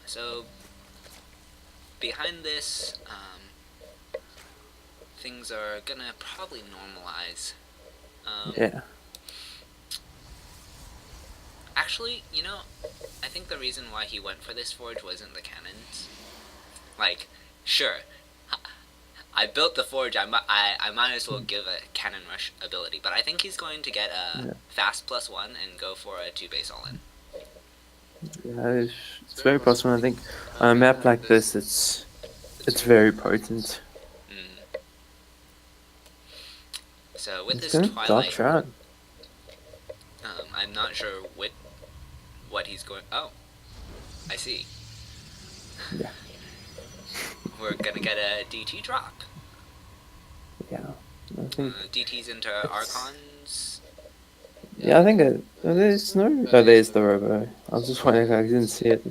S1: So, behind this, things are gonna probably normalize.
S2: Yeah.
S1: Actually, you know, I think the reason why he went for this forge wasn't the cannons. Like, sure, I built the forge, I might as well give a cannon rush ability, but I think he's going to get a fast +1 and go for a 2 base all-in.
S2: Yeah, it's very possible. I think on a map like this, it's very potent.
S1: So with
S2: It's
S1: this
S2: gonna
S1: Twilight,
S2: Shroud.
S1: I'm not sure what he's going. Oh, I see.
S2: Yeah.
S1: we're gonna get a DT drop.
S2: Yeah, I think
S1: DTs into
S2: it's.
S1: Archons.
S2: Yeah, I think there's no. Oh, there's the Robo. I was just wondering, I didn't see it.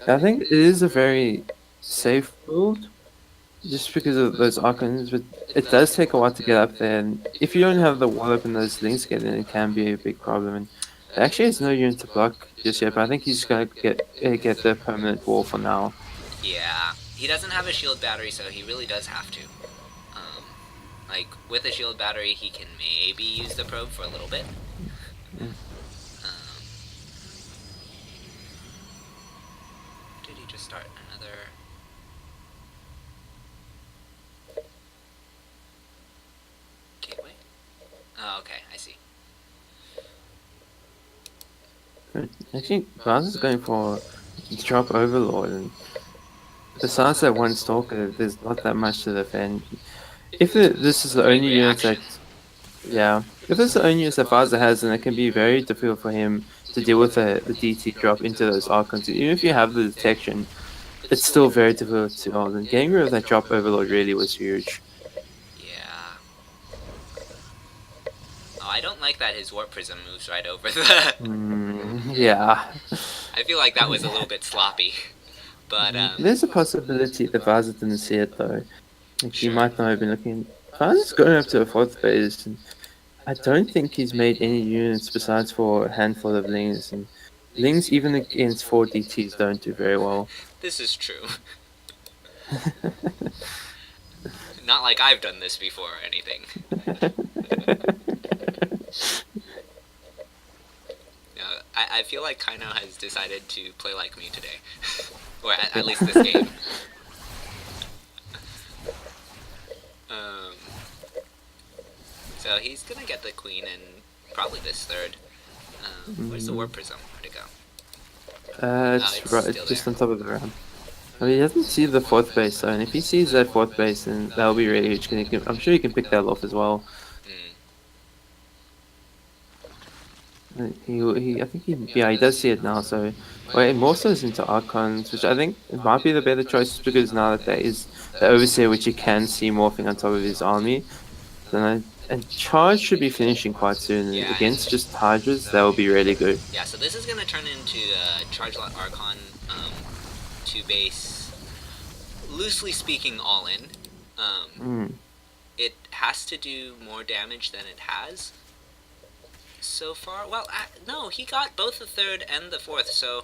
S2: Yeah, I think it is a very safe build, just because of those icons, but it does take a while to get up there. And if you don't have the wall up and those links get in, it can be a big problem. And it actually has no unit to block just yet, but I think he's gonna get the permanent wall for now.
S1: Yeah, he doesn't have a shield battery, so he really does have to. Like, with a shield battery, he can maybe use the probe for a little bit.
S2: Mm.
S1: Did he just start another... gateway? Oh, okay, I see.
S2: Actually, Baz is going for drop Overlord, and besides that one Stalker, there's not that much to defend. If this is the
S1: Great
S2: only unit that,
S1: reaction.
S2: yeah, if this is the only unit that Faza has, then it can be very difficult for him to deal with the DT drop into those Archons. Even if you have the detection, it's still very difficult to hold. And getting rid of that drop Overlord really was huge.
S1: Yeah. Oh, I don't like that his Warp Prism moves right over the...
S2: Yeah.
S1: I feel like that was a little bit sloppy. But,
S2: There's a possibility that Vaza didn't see it though. Like he
S1: sure.
S2: might not have been looking. Vaza's going up to a fourth base, and I don't think he's made any units besides for a handful of Lings. And Lings, even against 4 DTs, don't do very well.
S1: This is true. Not like I've done this before or anything. I feel like Kaino has decided to play like me today. Or at least this game. So he's gonna get the queen and probably this third. Where's the Warp Prism? Where'd it go?
S2: It's right, just on top of the ground. I mean, he doesn't see the fourth base, so and if he sees that fourth base, then that'll be really huge. I'm sure he can pick that off as well. I think he does see it now. So, well, more so is into Archons, which I think might be the better choice, because now that there is the Overseer, which you can see morphing on top of his army, then and Charge should be finishing quite soon.
S1: Yeah,
S2: Against just Hydras, that will be really good.
S1: Yeah, so this is gonna turn into Charge Lot Archon 2 base, loosely speaking, all in. It has to do more damage than it has so far. Well, no, he got both the third and the fourth, so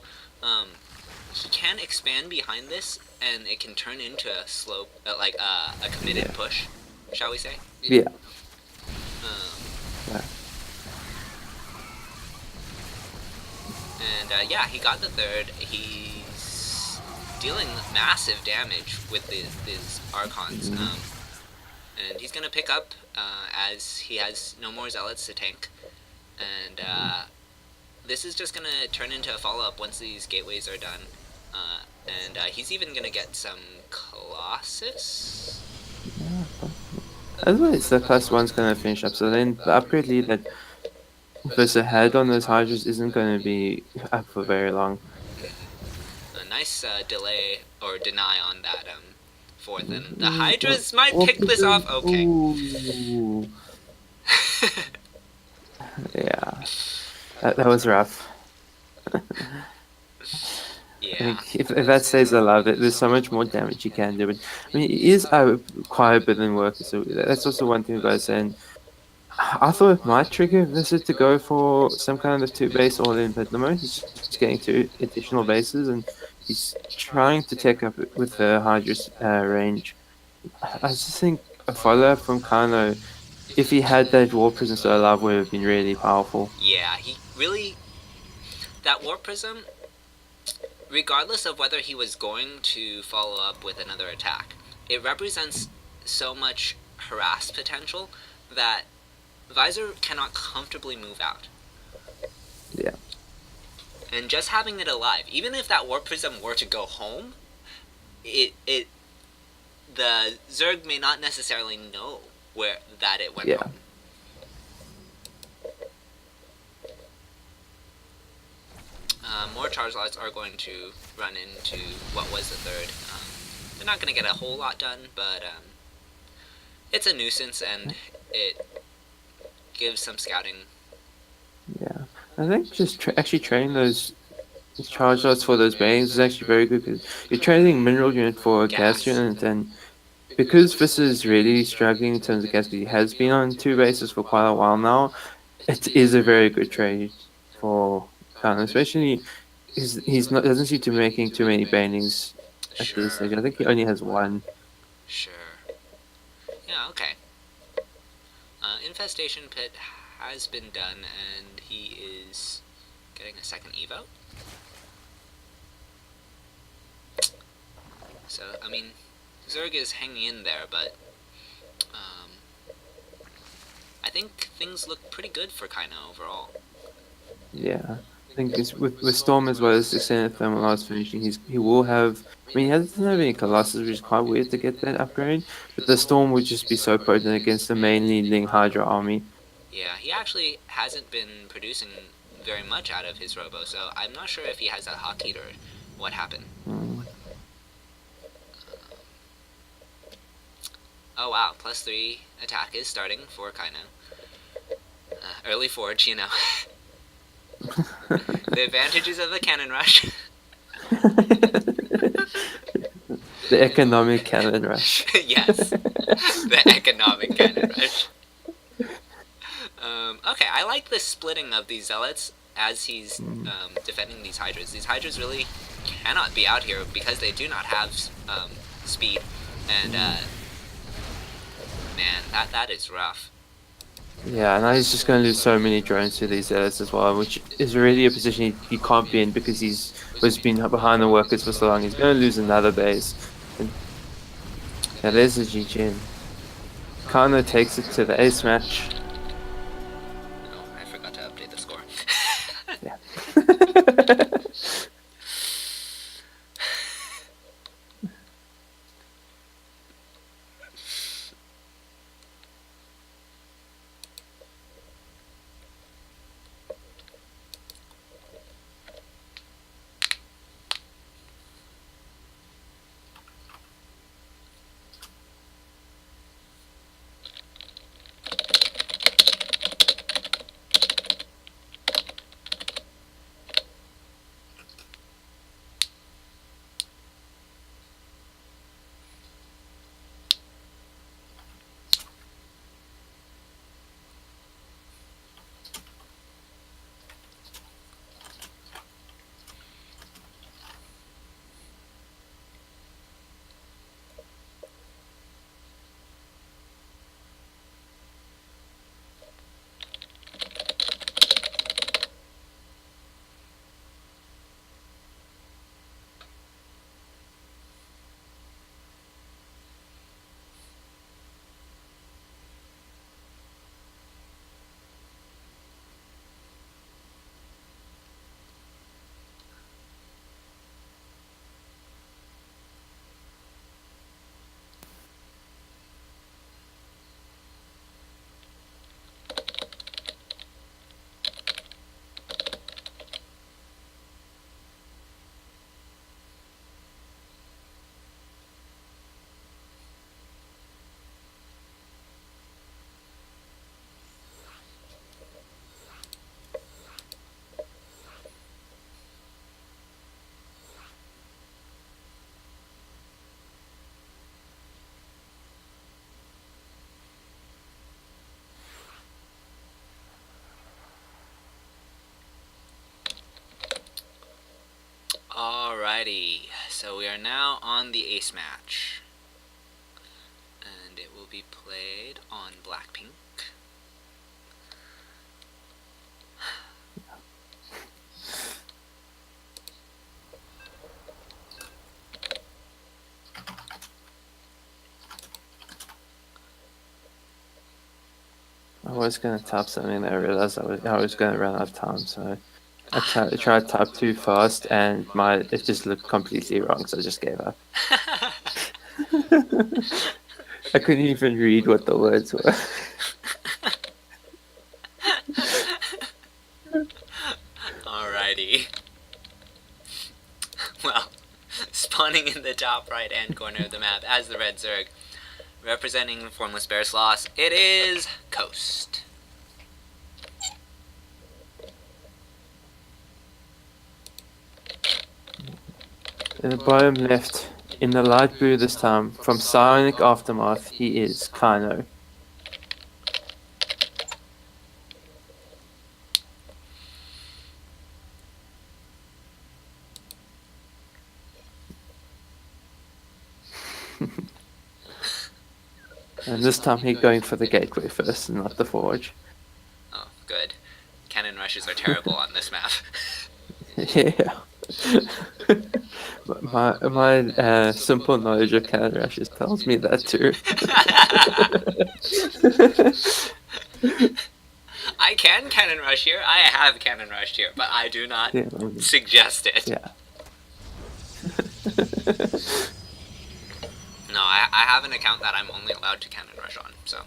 S1: he can expand behind this, and it can turn into a slope, like a committed push, shall we say?
S2: Yeah.
S1: And yeah, he got the third. He's dealing massive damage with these Archons. And he's gonna pick up as he has no more Zealots to tank. And this is just gonna turn into a follow-up once these gateways are done. And he's even gonna get some Colossus.
S2: Otherwise, the plus one's gonna finish up. So then the upgrade lead that versus ahead on those Hydras isn't gonna be up for very long.
S1: A nice delay or deny on that fourth, and the Hydras might pick this off. Okay.
S2: Yeah, that was rough.
S1: Yeah.
S2: If that stays alive, there's so much more damage you can do. But I mean, he is quite a bit in work, so that's also one thing about saying. I thought it might trigger Visit to go for some kind of 2-base all-in, but at the moment he's just getting 2 additional bases, and he's trying to take up with the Hydra's range. I just think a follow-up from Kano, if he had that War Prism still alive, would have been really powerful.
S1: Yeah, he really... That War Prism, regardless of whether he was going to follow up with another attack, it represents so much harass potential that Visor cannot comfortably move out.
S2: Yeah.
S1: And just having it alive, even if that Warp Prism were to go home, the Zerg may not necessarily know that it went home. More charge lots are going to run into what was the third. they're not going to get a whole lot done, but it's a nuisance and it gives some scouting.
S2: Yeah, I think just actually training those charge lots for those beings is actually very good because you're training mineral unit for a gas unit, and because this is really struggling in terms of gas, but he has been on 2 bases for quite a while now. It is a very good trade for Khan, especially he's not doesn't seem to be making too many banings at this
S1: Sure,
S2: stage. I think he only has one.
S1: sure. Yeah, okay. Infestation Pit has been done, and he is getting a second Evo. So, I mean, Zerg is hanging in there, but I think things look pretty good for Kaino overall.
S2: Yeah, I think it's with Storm as well as extended thermal last finishing. He will have. I mean, he doesn't have any Colossus, which is quite weird to get that upgrade. But the Storm would just be so potent against the mainly Ling Hydra army.
S1: Yeah, he actually hasn't been producing very much out of his Robo, so I'm not sure if he has that hotkey or what happened.
S2: Mm.
S1: Oh wow, +3 attack is starting for Kaino. Early forge, you know. The advantages of the cannon rush.
S2: The economic cannon rush.
S1: Yes, the economic cannon rush. Okay, I like the splitting of these zealots as he's defending these hydras. These hydras really cannot be out here because they do not have speed, and man, that is rough.
S2: Yeah, now he's just going to lose so many drones to these zealots as well, which is really a position he can't be in because he's been behind the workers for so long. He's going to lose another base. And yeah, there's the GG. Kano takes it to the ace match.
S1: Oh, I forgot to update the score.
S2: Yeah.
S1: Alrighty, so we are now on the ace match. And it will be played on Blackpink.
S2: I was going to type something and I realized I was going to run out of time, so I tried to type too fast and it just looked completely wrong, so I just gave up. I couldn't even read what the words were.
S1: Alrighty. Well, spawn spawning in the top right-hand corner of the map as the red Zerg. Representing Formless Bearsloths, it is Coast.
S2: In the bottom left, in the light blue this time, from Psionic Aftermath, he is Kano. And this time he's going for the gateway first and not the forge.
S1: Oh, good. Cannon rushes are terrible on this map.
S2: Yeah. my simple knowledge of cannon rushes tells me that too.
S1: I can cannon rush here. I have cannon rushed here, but I do not suggest it.
S2: Yeah.
S1: No, I have an account that I'm only allowed to cannon rush on, so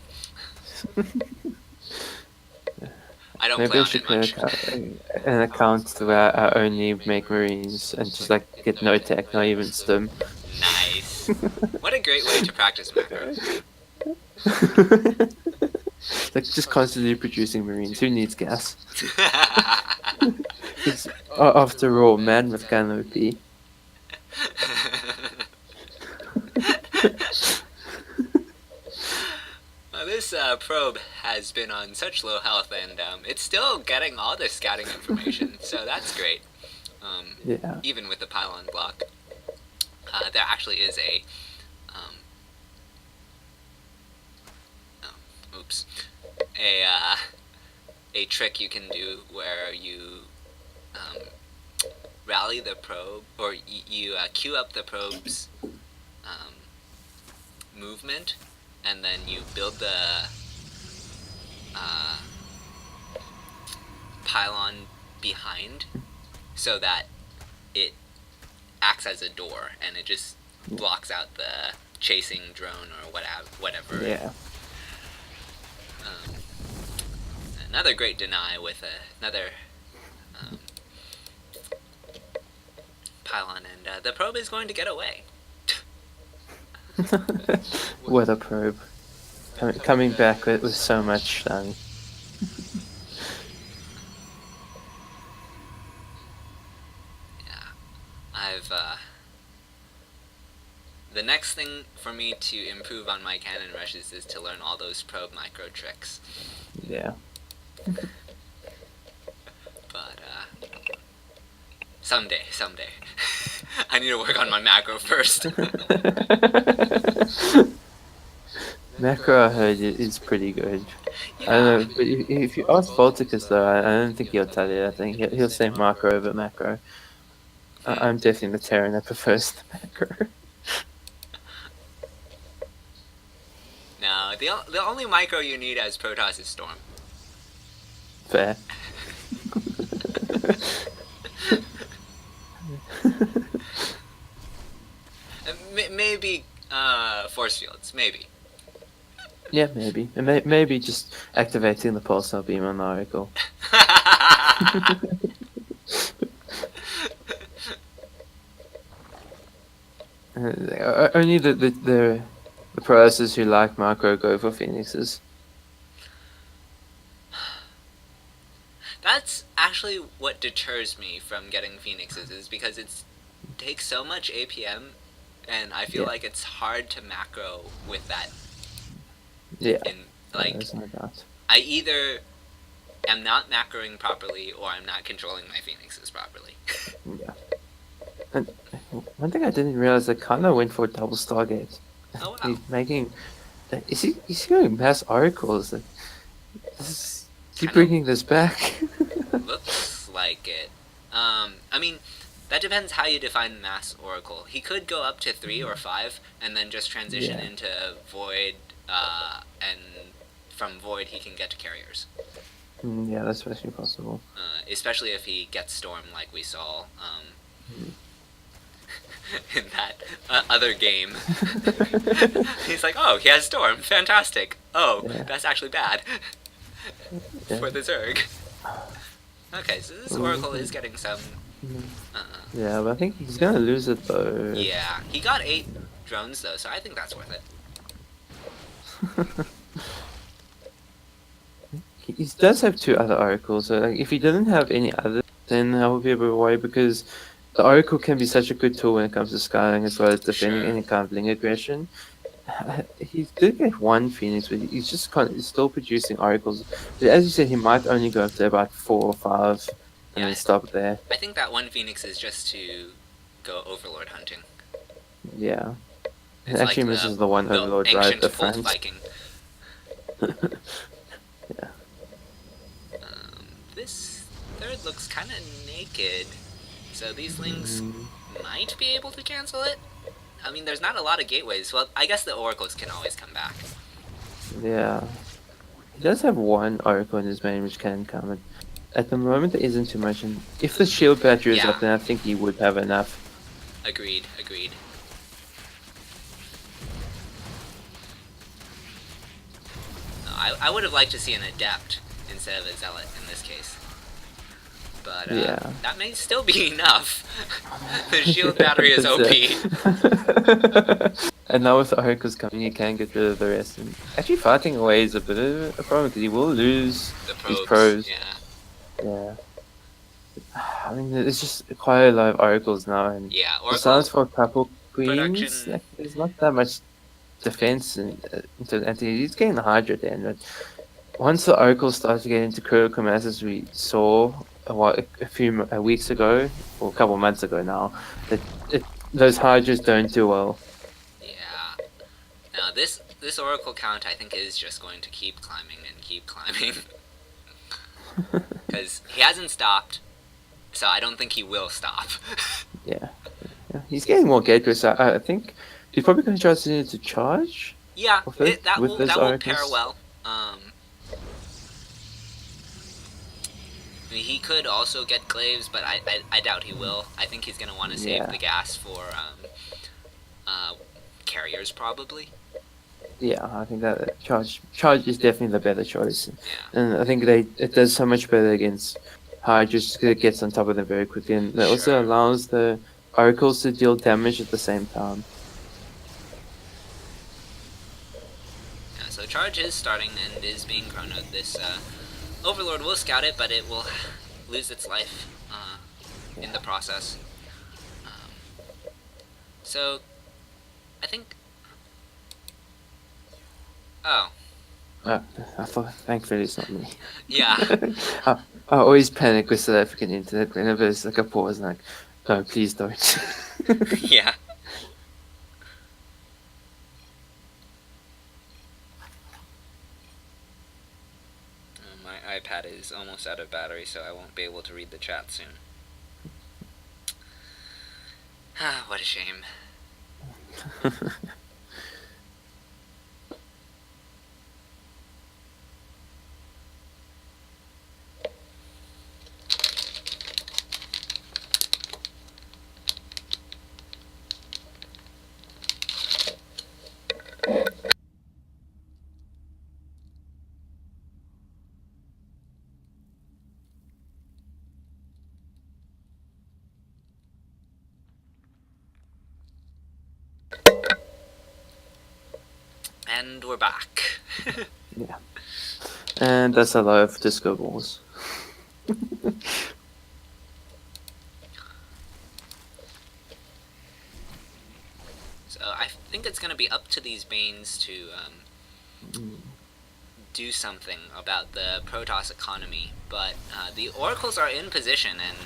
S1: I don't
S2: Maybe
S1: play
S2: I
S1: on
S2: should
S1: it much.
S2: create an account where I only make Marines and just like get no tech, not even stim.
S1: Nice. What a great way to practice macro.
S2: Like just constantly producing Marines. Who needs gas? It's, after all, man with canopy.
S1: Well, this probe has been on such low health, and it's still getting all this scouting information, so that's great.
S2: Yeah.
S1: Even with the pylon block. There actually is a... oops. A trick you can do where you rally the probe, or you queue up the probe's movement, and then you build the pylon behind so that it acts as a door and it just blocks out the chasing drone or whatever.
S2: Yeah.
S1: Another great deny with another pylon, and the probe is going to get away.
S2: What a probe. Coming back with so much
S1: Yeah. The next thing for me to improve on my cannon rushes is to learn all those probe micro tricks.
S2: Yeah.
S1: But, someday. I need to work on my macro first.
S2: Macro, I heard, is pretty good.
S1: Yeah.
S2: I don't know, but if you ask Volticus though, I don't think he'll tell you. I think he'll say macro over macro. I'm definitely the Terran that prefers the macro.
S1: No, the only micro you need as Protoss is Storm.
S2: Fair.
S1: Maybe force fields, maybe.
S2: Yeah, maybe. And maybe just activating the pulsar beam on the Oracle. Only the processors who like macro go for Phoenixes.
S1: That's actually what deters me from getting Phoenixes, is because it takes so much APM, and I feel like it's hard to macro with that.
S2: Yeah.
S1: And, like,
S2: there's no doubt.
S1: I either am not macroing properly, or I'm not controlling my Phoenixes properly.
S2: Yeah. And one thing I didn't realize, that Kano went for a double Stargate.
S1: Oh wow.
S2: He's making... Is he going mass oracles? Like, is he bringing this back?
S1: Looks like it. I mean, that depends how you define mass oracle. He could go up to 3 or 5, and then just transition into void, and from void he can get to carriers.
S2: Yeah, that's actually possible.
S1: Especially if he gets storm like we saw in that other game. He's like, oh, he has storm, fantastic. Oh, that's actually bad for the Zerg. Okay, so this Oracle is getting some...
S2: Yeah, but I think he's gonna lose it though.
S1: Yeah, he got 8 drones though, so I think that's worth it.
S2: He does have 2 other oracles, so like, if he didn't have any others, then I would be a bit worried because the oracle can be such a good tool when it comes to scaling as well as defending any kind of ling aggression. He did get 1 phoenix, but he's just he's still producing oracles. But as you said, he might only go up to about 4 or 5 and then stop there.
S1: I think that 1 phoenix is just to go overlord hunting.
S2: Yeah. It
S1: It's
S2: actually
S1: like
S2: misses the one overlord right at the front.
S1: Viking.
S2: Yeah.
S1: This third looks kind of naked, so these lings might be able to cancel it. I mean, there's not a lot of gateways. Well, I guess the oracles can always come back.
S2: Yeah. He does have 1 oracle in his main which can come. At the moment there isn't too much, and if the shield battery is up, then I think he would have enough.
S1: Agreed. No, I would have liked to see an adept instead of a zealot in this case. But that may still be enough. The shield battery is OP.
S2: And now with the oracles coming, you can get rid of the rest. And actually fighting away is a bit of a problem because he will lose his probes. Yeah. I mean, it's just quite a lot of oracles now, and besides for a couple queens, like, there's not that much defense and he's getting the Hydra then. But once the oracles start to get into critical mass, as we saw a few weeks ago, or a couple months ago now, that those Hydras don't do well.
S1: Yeah. Now this oracle count, I think, is just going to keep climbing and keep climbing. Because he hasn't stopped, so I don't think he will stop.
S2: Yeah, he's getting more gateways. So I think he's probably going to try to charge.
S1: Yeah, that will pair well. I mean, he could also get glaives, but I doubt he will. I think he's going to want to save the gas for carriers, probably.
S2: Yeah, I think that charge is definitely the better choice. And I think it does so much better against Hydras, because it gets on top of them very quickly, and it also allows the oracles to deal damage at the same time.
S1: Yeah, so charge is starting and is being chronoed. This overlord will scout it, but it will lose its life in the process. So I think... Oh.
S2: I thought, thankfully it's not me.
S1: Yeah.
S2: I always panic with South African internet whenever it's like a pause, and like, no, please don't.
S1: Yeah. My iPad is almost out of battery, so I won't be able to read the chat soon. Ah, what a shame. And we're back.
S2: Yeah. And that's a lot of disco balls.
S1: So I think it's going to be up to these Banes to do something about the Protoss economy, but the Oracles are in position, and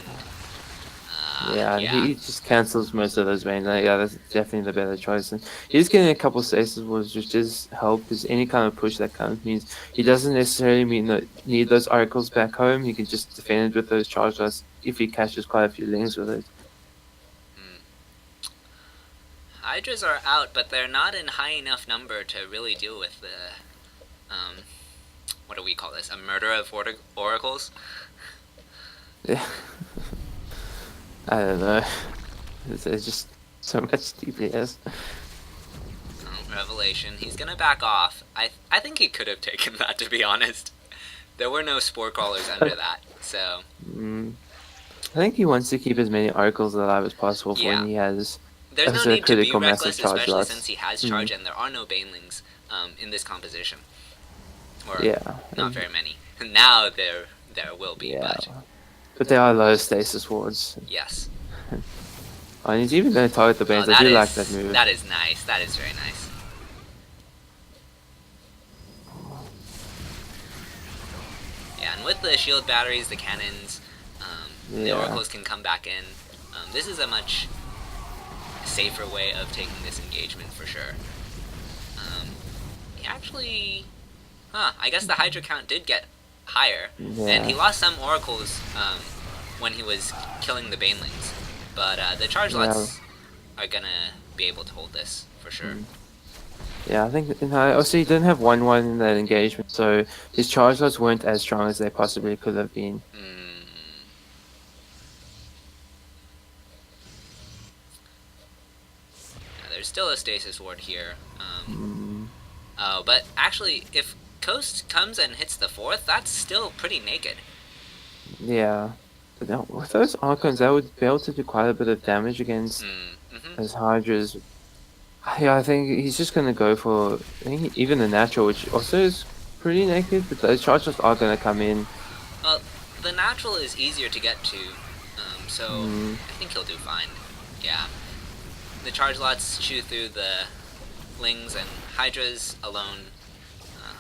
S2: he just cancels most of those Banes. Yeah, that's definitely the better choice. And he's getting a couple stasis walls, which does help, because any kind of push that comes means he doesn't necessarily need those Oracles back home. He can just defend it with those charge lights if he catches quite a few lings with it.
S1: Hydras are out, but they're not in high enough number to really deal with the, what do we call this, a murder of oracles?
S2: Yeah. I don't know. There's just so much DPS.
S1: Oh, Revelation. He's gonna back off. I think he could have taken that, to be honest. There were no spore crawlers under that, So
S2: I think he wants to keep as many oracles alive as possible for when
S1: yeah,
S2: he has
S1: there's no
S2: a
S1: need to be
S2: critical mass of
S1: reckless,
S2: charge
S1: especially
S2: lots.
S1: since he has charge and there are no banelings in this composition, or
S2: Yeah,
S1: not very many. Now there will be,
S2: yeah.
S1: but
S2: But there are low stasis wards.
S1: yes.
S2: And he's even going to target the
S1: Oh,
S2: bands. I do like that move.
S1: that is nice. That is very nice. Yeah, and with the shield batteries, the cannons, the oracles can come back in. This is a much safer way of taking this engagement for sure. He actually, I guess the Hydra count did get higher, and he lost some oracles when he was killing the banelings, but the charge lots are gonna be able to hold this for sure.
S2: Yeah, I think also he didn't have 1-1 in that engagement, so his charge lots weren't as strong as they possibly could have been.
S1: There's still a stasis ward here. Oh, but actually, if Coast comes and hits the 4th, that's still pretty naked.
S2: Yeah. But now, with those Archons, that would be able to do quite a bit of damage against those Hydras. Yeah, I think he's just going to go for even the natural, which also is pretty naked, but those charges are going to come in.
S1: Well, the natural is easier to get to, so I think he'll do fine. Yeah. The charge lots chew through the Lings and Hydras alone.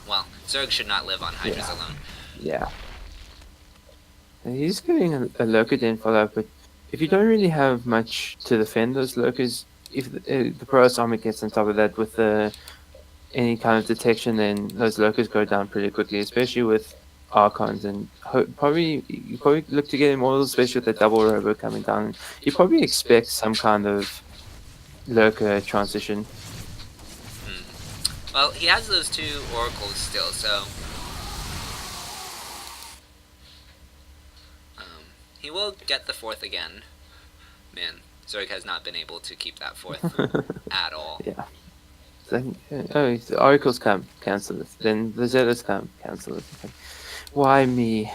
S1: Well, Zerg should not live on Hydras alone.
S2: Yeah. And he's getting a Lurker Den follow up, but if you don't really have much to defend those Lurkers, if the Protoss army gets on top of that with any kind of detection, then those Lurkers go down pretty quickly, especially with Archons, and you probably look to get Immortals, especially with the double robo coming down. You probably expect some kind of Lurker transition.
S1: Well, he has those 2 oracles still, so he will get the 4th again. Man, Zerg has not been able to keep that 4th at all.
S2: Yeah. So, the oracles come, cancel it. Then the Zealots come, cancel it. Why me?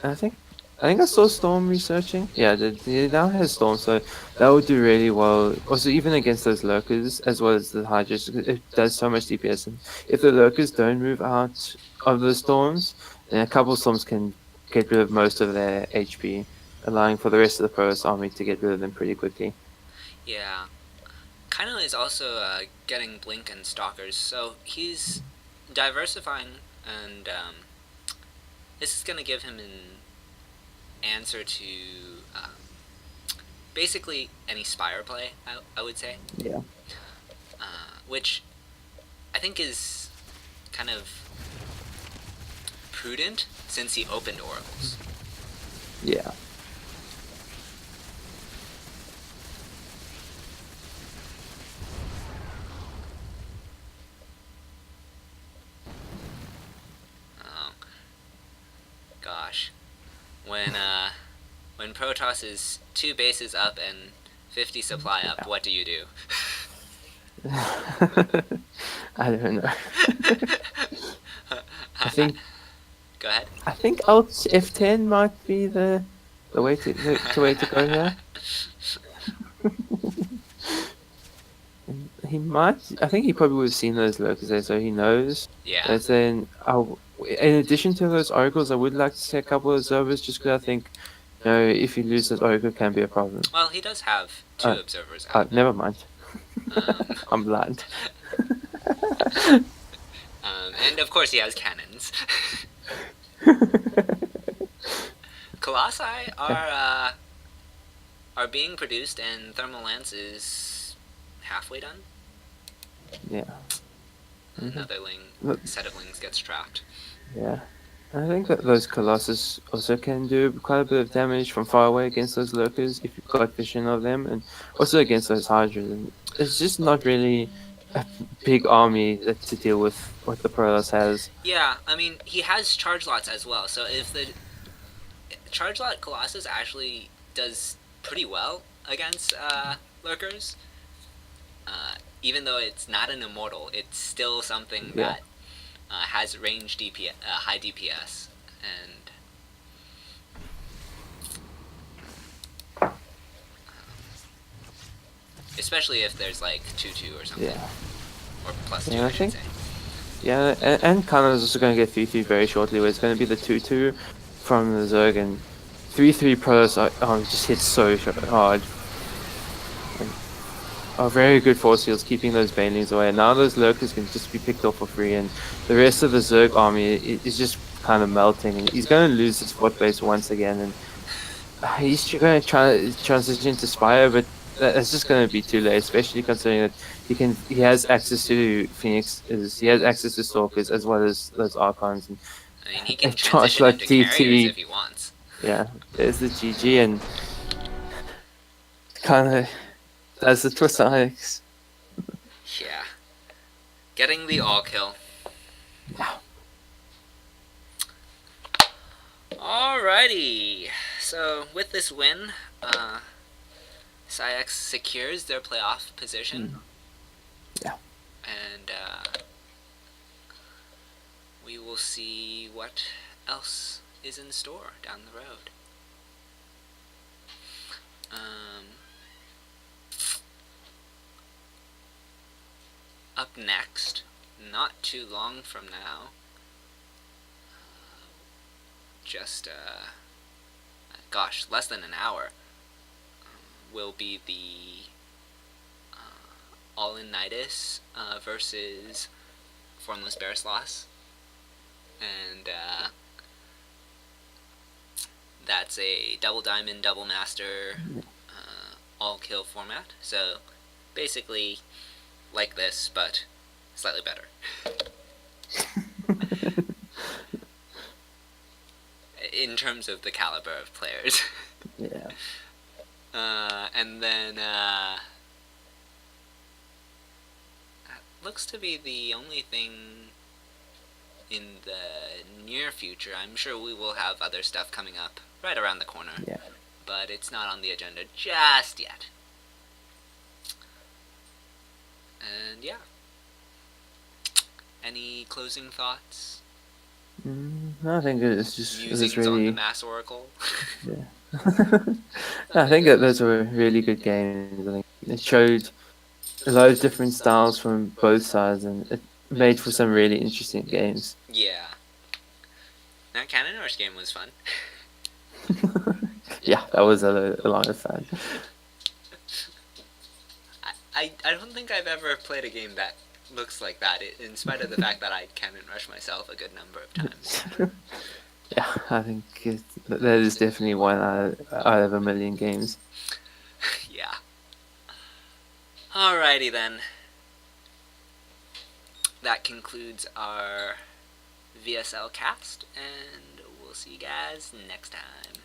S2: I think I saw Storm researching. Yeah, it now has Storm, so that would do really well. Also, even against those Lurkers, as well as the Hydras, it does so much DPS. And if the Lurkers don't move out of the Storms, then a couple Storms can get rid of most of their HP, allowing for the rest of the Protoss army to get rid of them pretty quickly.
S1: Yeah. Kylo is also getting Blink and Stalkers, so he's diversifying, and this is going to give him an answer to basically any Spire play, I would say.
S2: Yeah.
S1: Which I think is kind of prudent since he opened oracles.
S2: Yeah.
S1: Oh gosh, when Protoss is 2 bases up and 50 supply up, what do you do?
S2: I don't know. I think.
S1: Go ahead.
S2: I think Alt F10 might be the way to go here. He might. I think he probably would have seen those locals there, so he knows.
S1: Yeah.
S2: And then, in addition to those oracles, I would like to see a couple of observers, just because I think, if you lose that oracle, it can be a problem.
S1: Well, he does have 2 observers out.
S2: Never mind. I'm blind.
S1: And of course, he has cannons. Colossi are being produced, and Thermal Lance is halfway done.
S2: Yeah.
S1: Another set of Lings gets trapped.
S2: Yeah. I think that those Colossus also can do quite a bit of damage from far away against those Lurkers if you've got vision of them, and also against those Hydras. And it's just not really a big army to deal with what the Protoss has.
S1: Yeah, I mean, he has charge lots as well, so if the charge lot Colossus actually does pretty well against Lurkers, even though it's not an immortal, it's still something that has range DPS, high DPS, and especially if there's like 2/2 or something,
S2: Yeah.
S1: or +2,
S2: Yeah, I
S1: I should
S2: think.
S1: say.
S2: Yeah, and Kana is also going to get 3-3 very shortly, where it's going to be the 2-2 from the Zerg, and 3-3 pros just hit so hard. And are very good force fields keeping those banelings away. And now those lurkers can just be picked off for free, and the rest of the Zerg army is just kind of melting. And he's going to lose his fort base once again, and he's going to try to transition to Spire, but that's just going to be too late, especially considering that he has access to Phoenix, he has access to Stalkers as well as those Archons, and
S1: I mean, he
S2: a
S1: can
S2: charge
S1: transition
S2: like
S1: into carriers if
S2: TT.
S1: he wants.
S2: Yeah, there's the GG, and kind of that's the Psionics.
S1: Yeah. Getting the all kill.
S2: Yeah.
S1: Alrighty. So, with this win, Psionics secures their playoff position.
S2: Yeah.
S1: And we will see what else is in store down the road. Up next, not too long from now, just less than an hour, will be the All-In Nidus versus Formless Bearsloths, and that's a double diamond, double master, all kill format. So basically like this, but slightly better. In terms of the caliber of players.
S2: Yeah.
S1: And then that looks to be the only thing in the near future. I'm sure we will have other stuff coming up right around the corner.
S2: Yeah.
S1: But it's not on the agenda just yet. And yeah. Any closing thoughts?
S2: I think it's just
S1: Musings
S2: really
S1: on the Mass Oracle.
S2: Yeah. I think that those were really good games. I think it showed a lot of different styles from both sides, and it made for some really interesting games.
S1: Yeah. That Cannon Rush game was fun.
S2: Yeah, that was a lot of fun.
S1: I don't think I've ever played a game that looks like that, in spite of the fact that I Cannon Rush myself a good number of times.
S2: Yeah, I think that is definitely one out of a million games.
S1: Yeah. Alrighty then. That concludes our VSL cast, and we'll see you guys next time.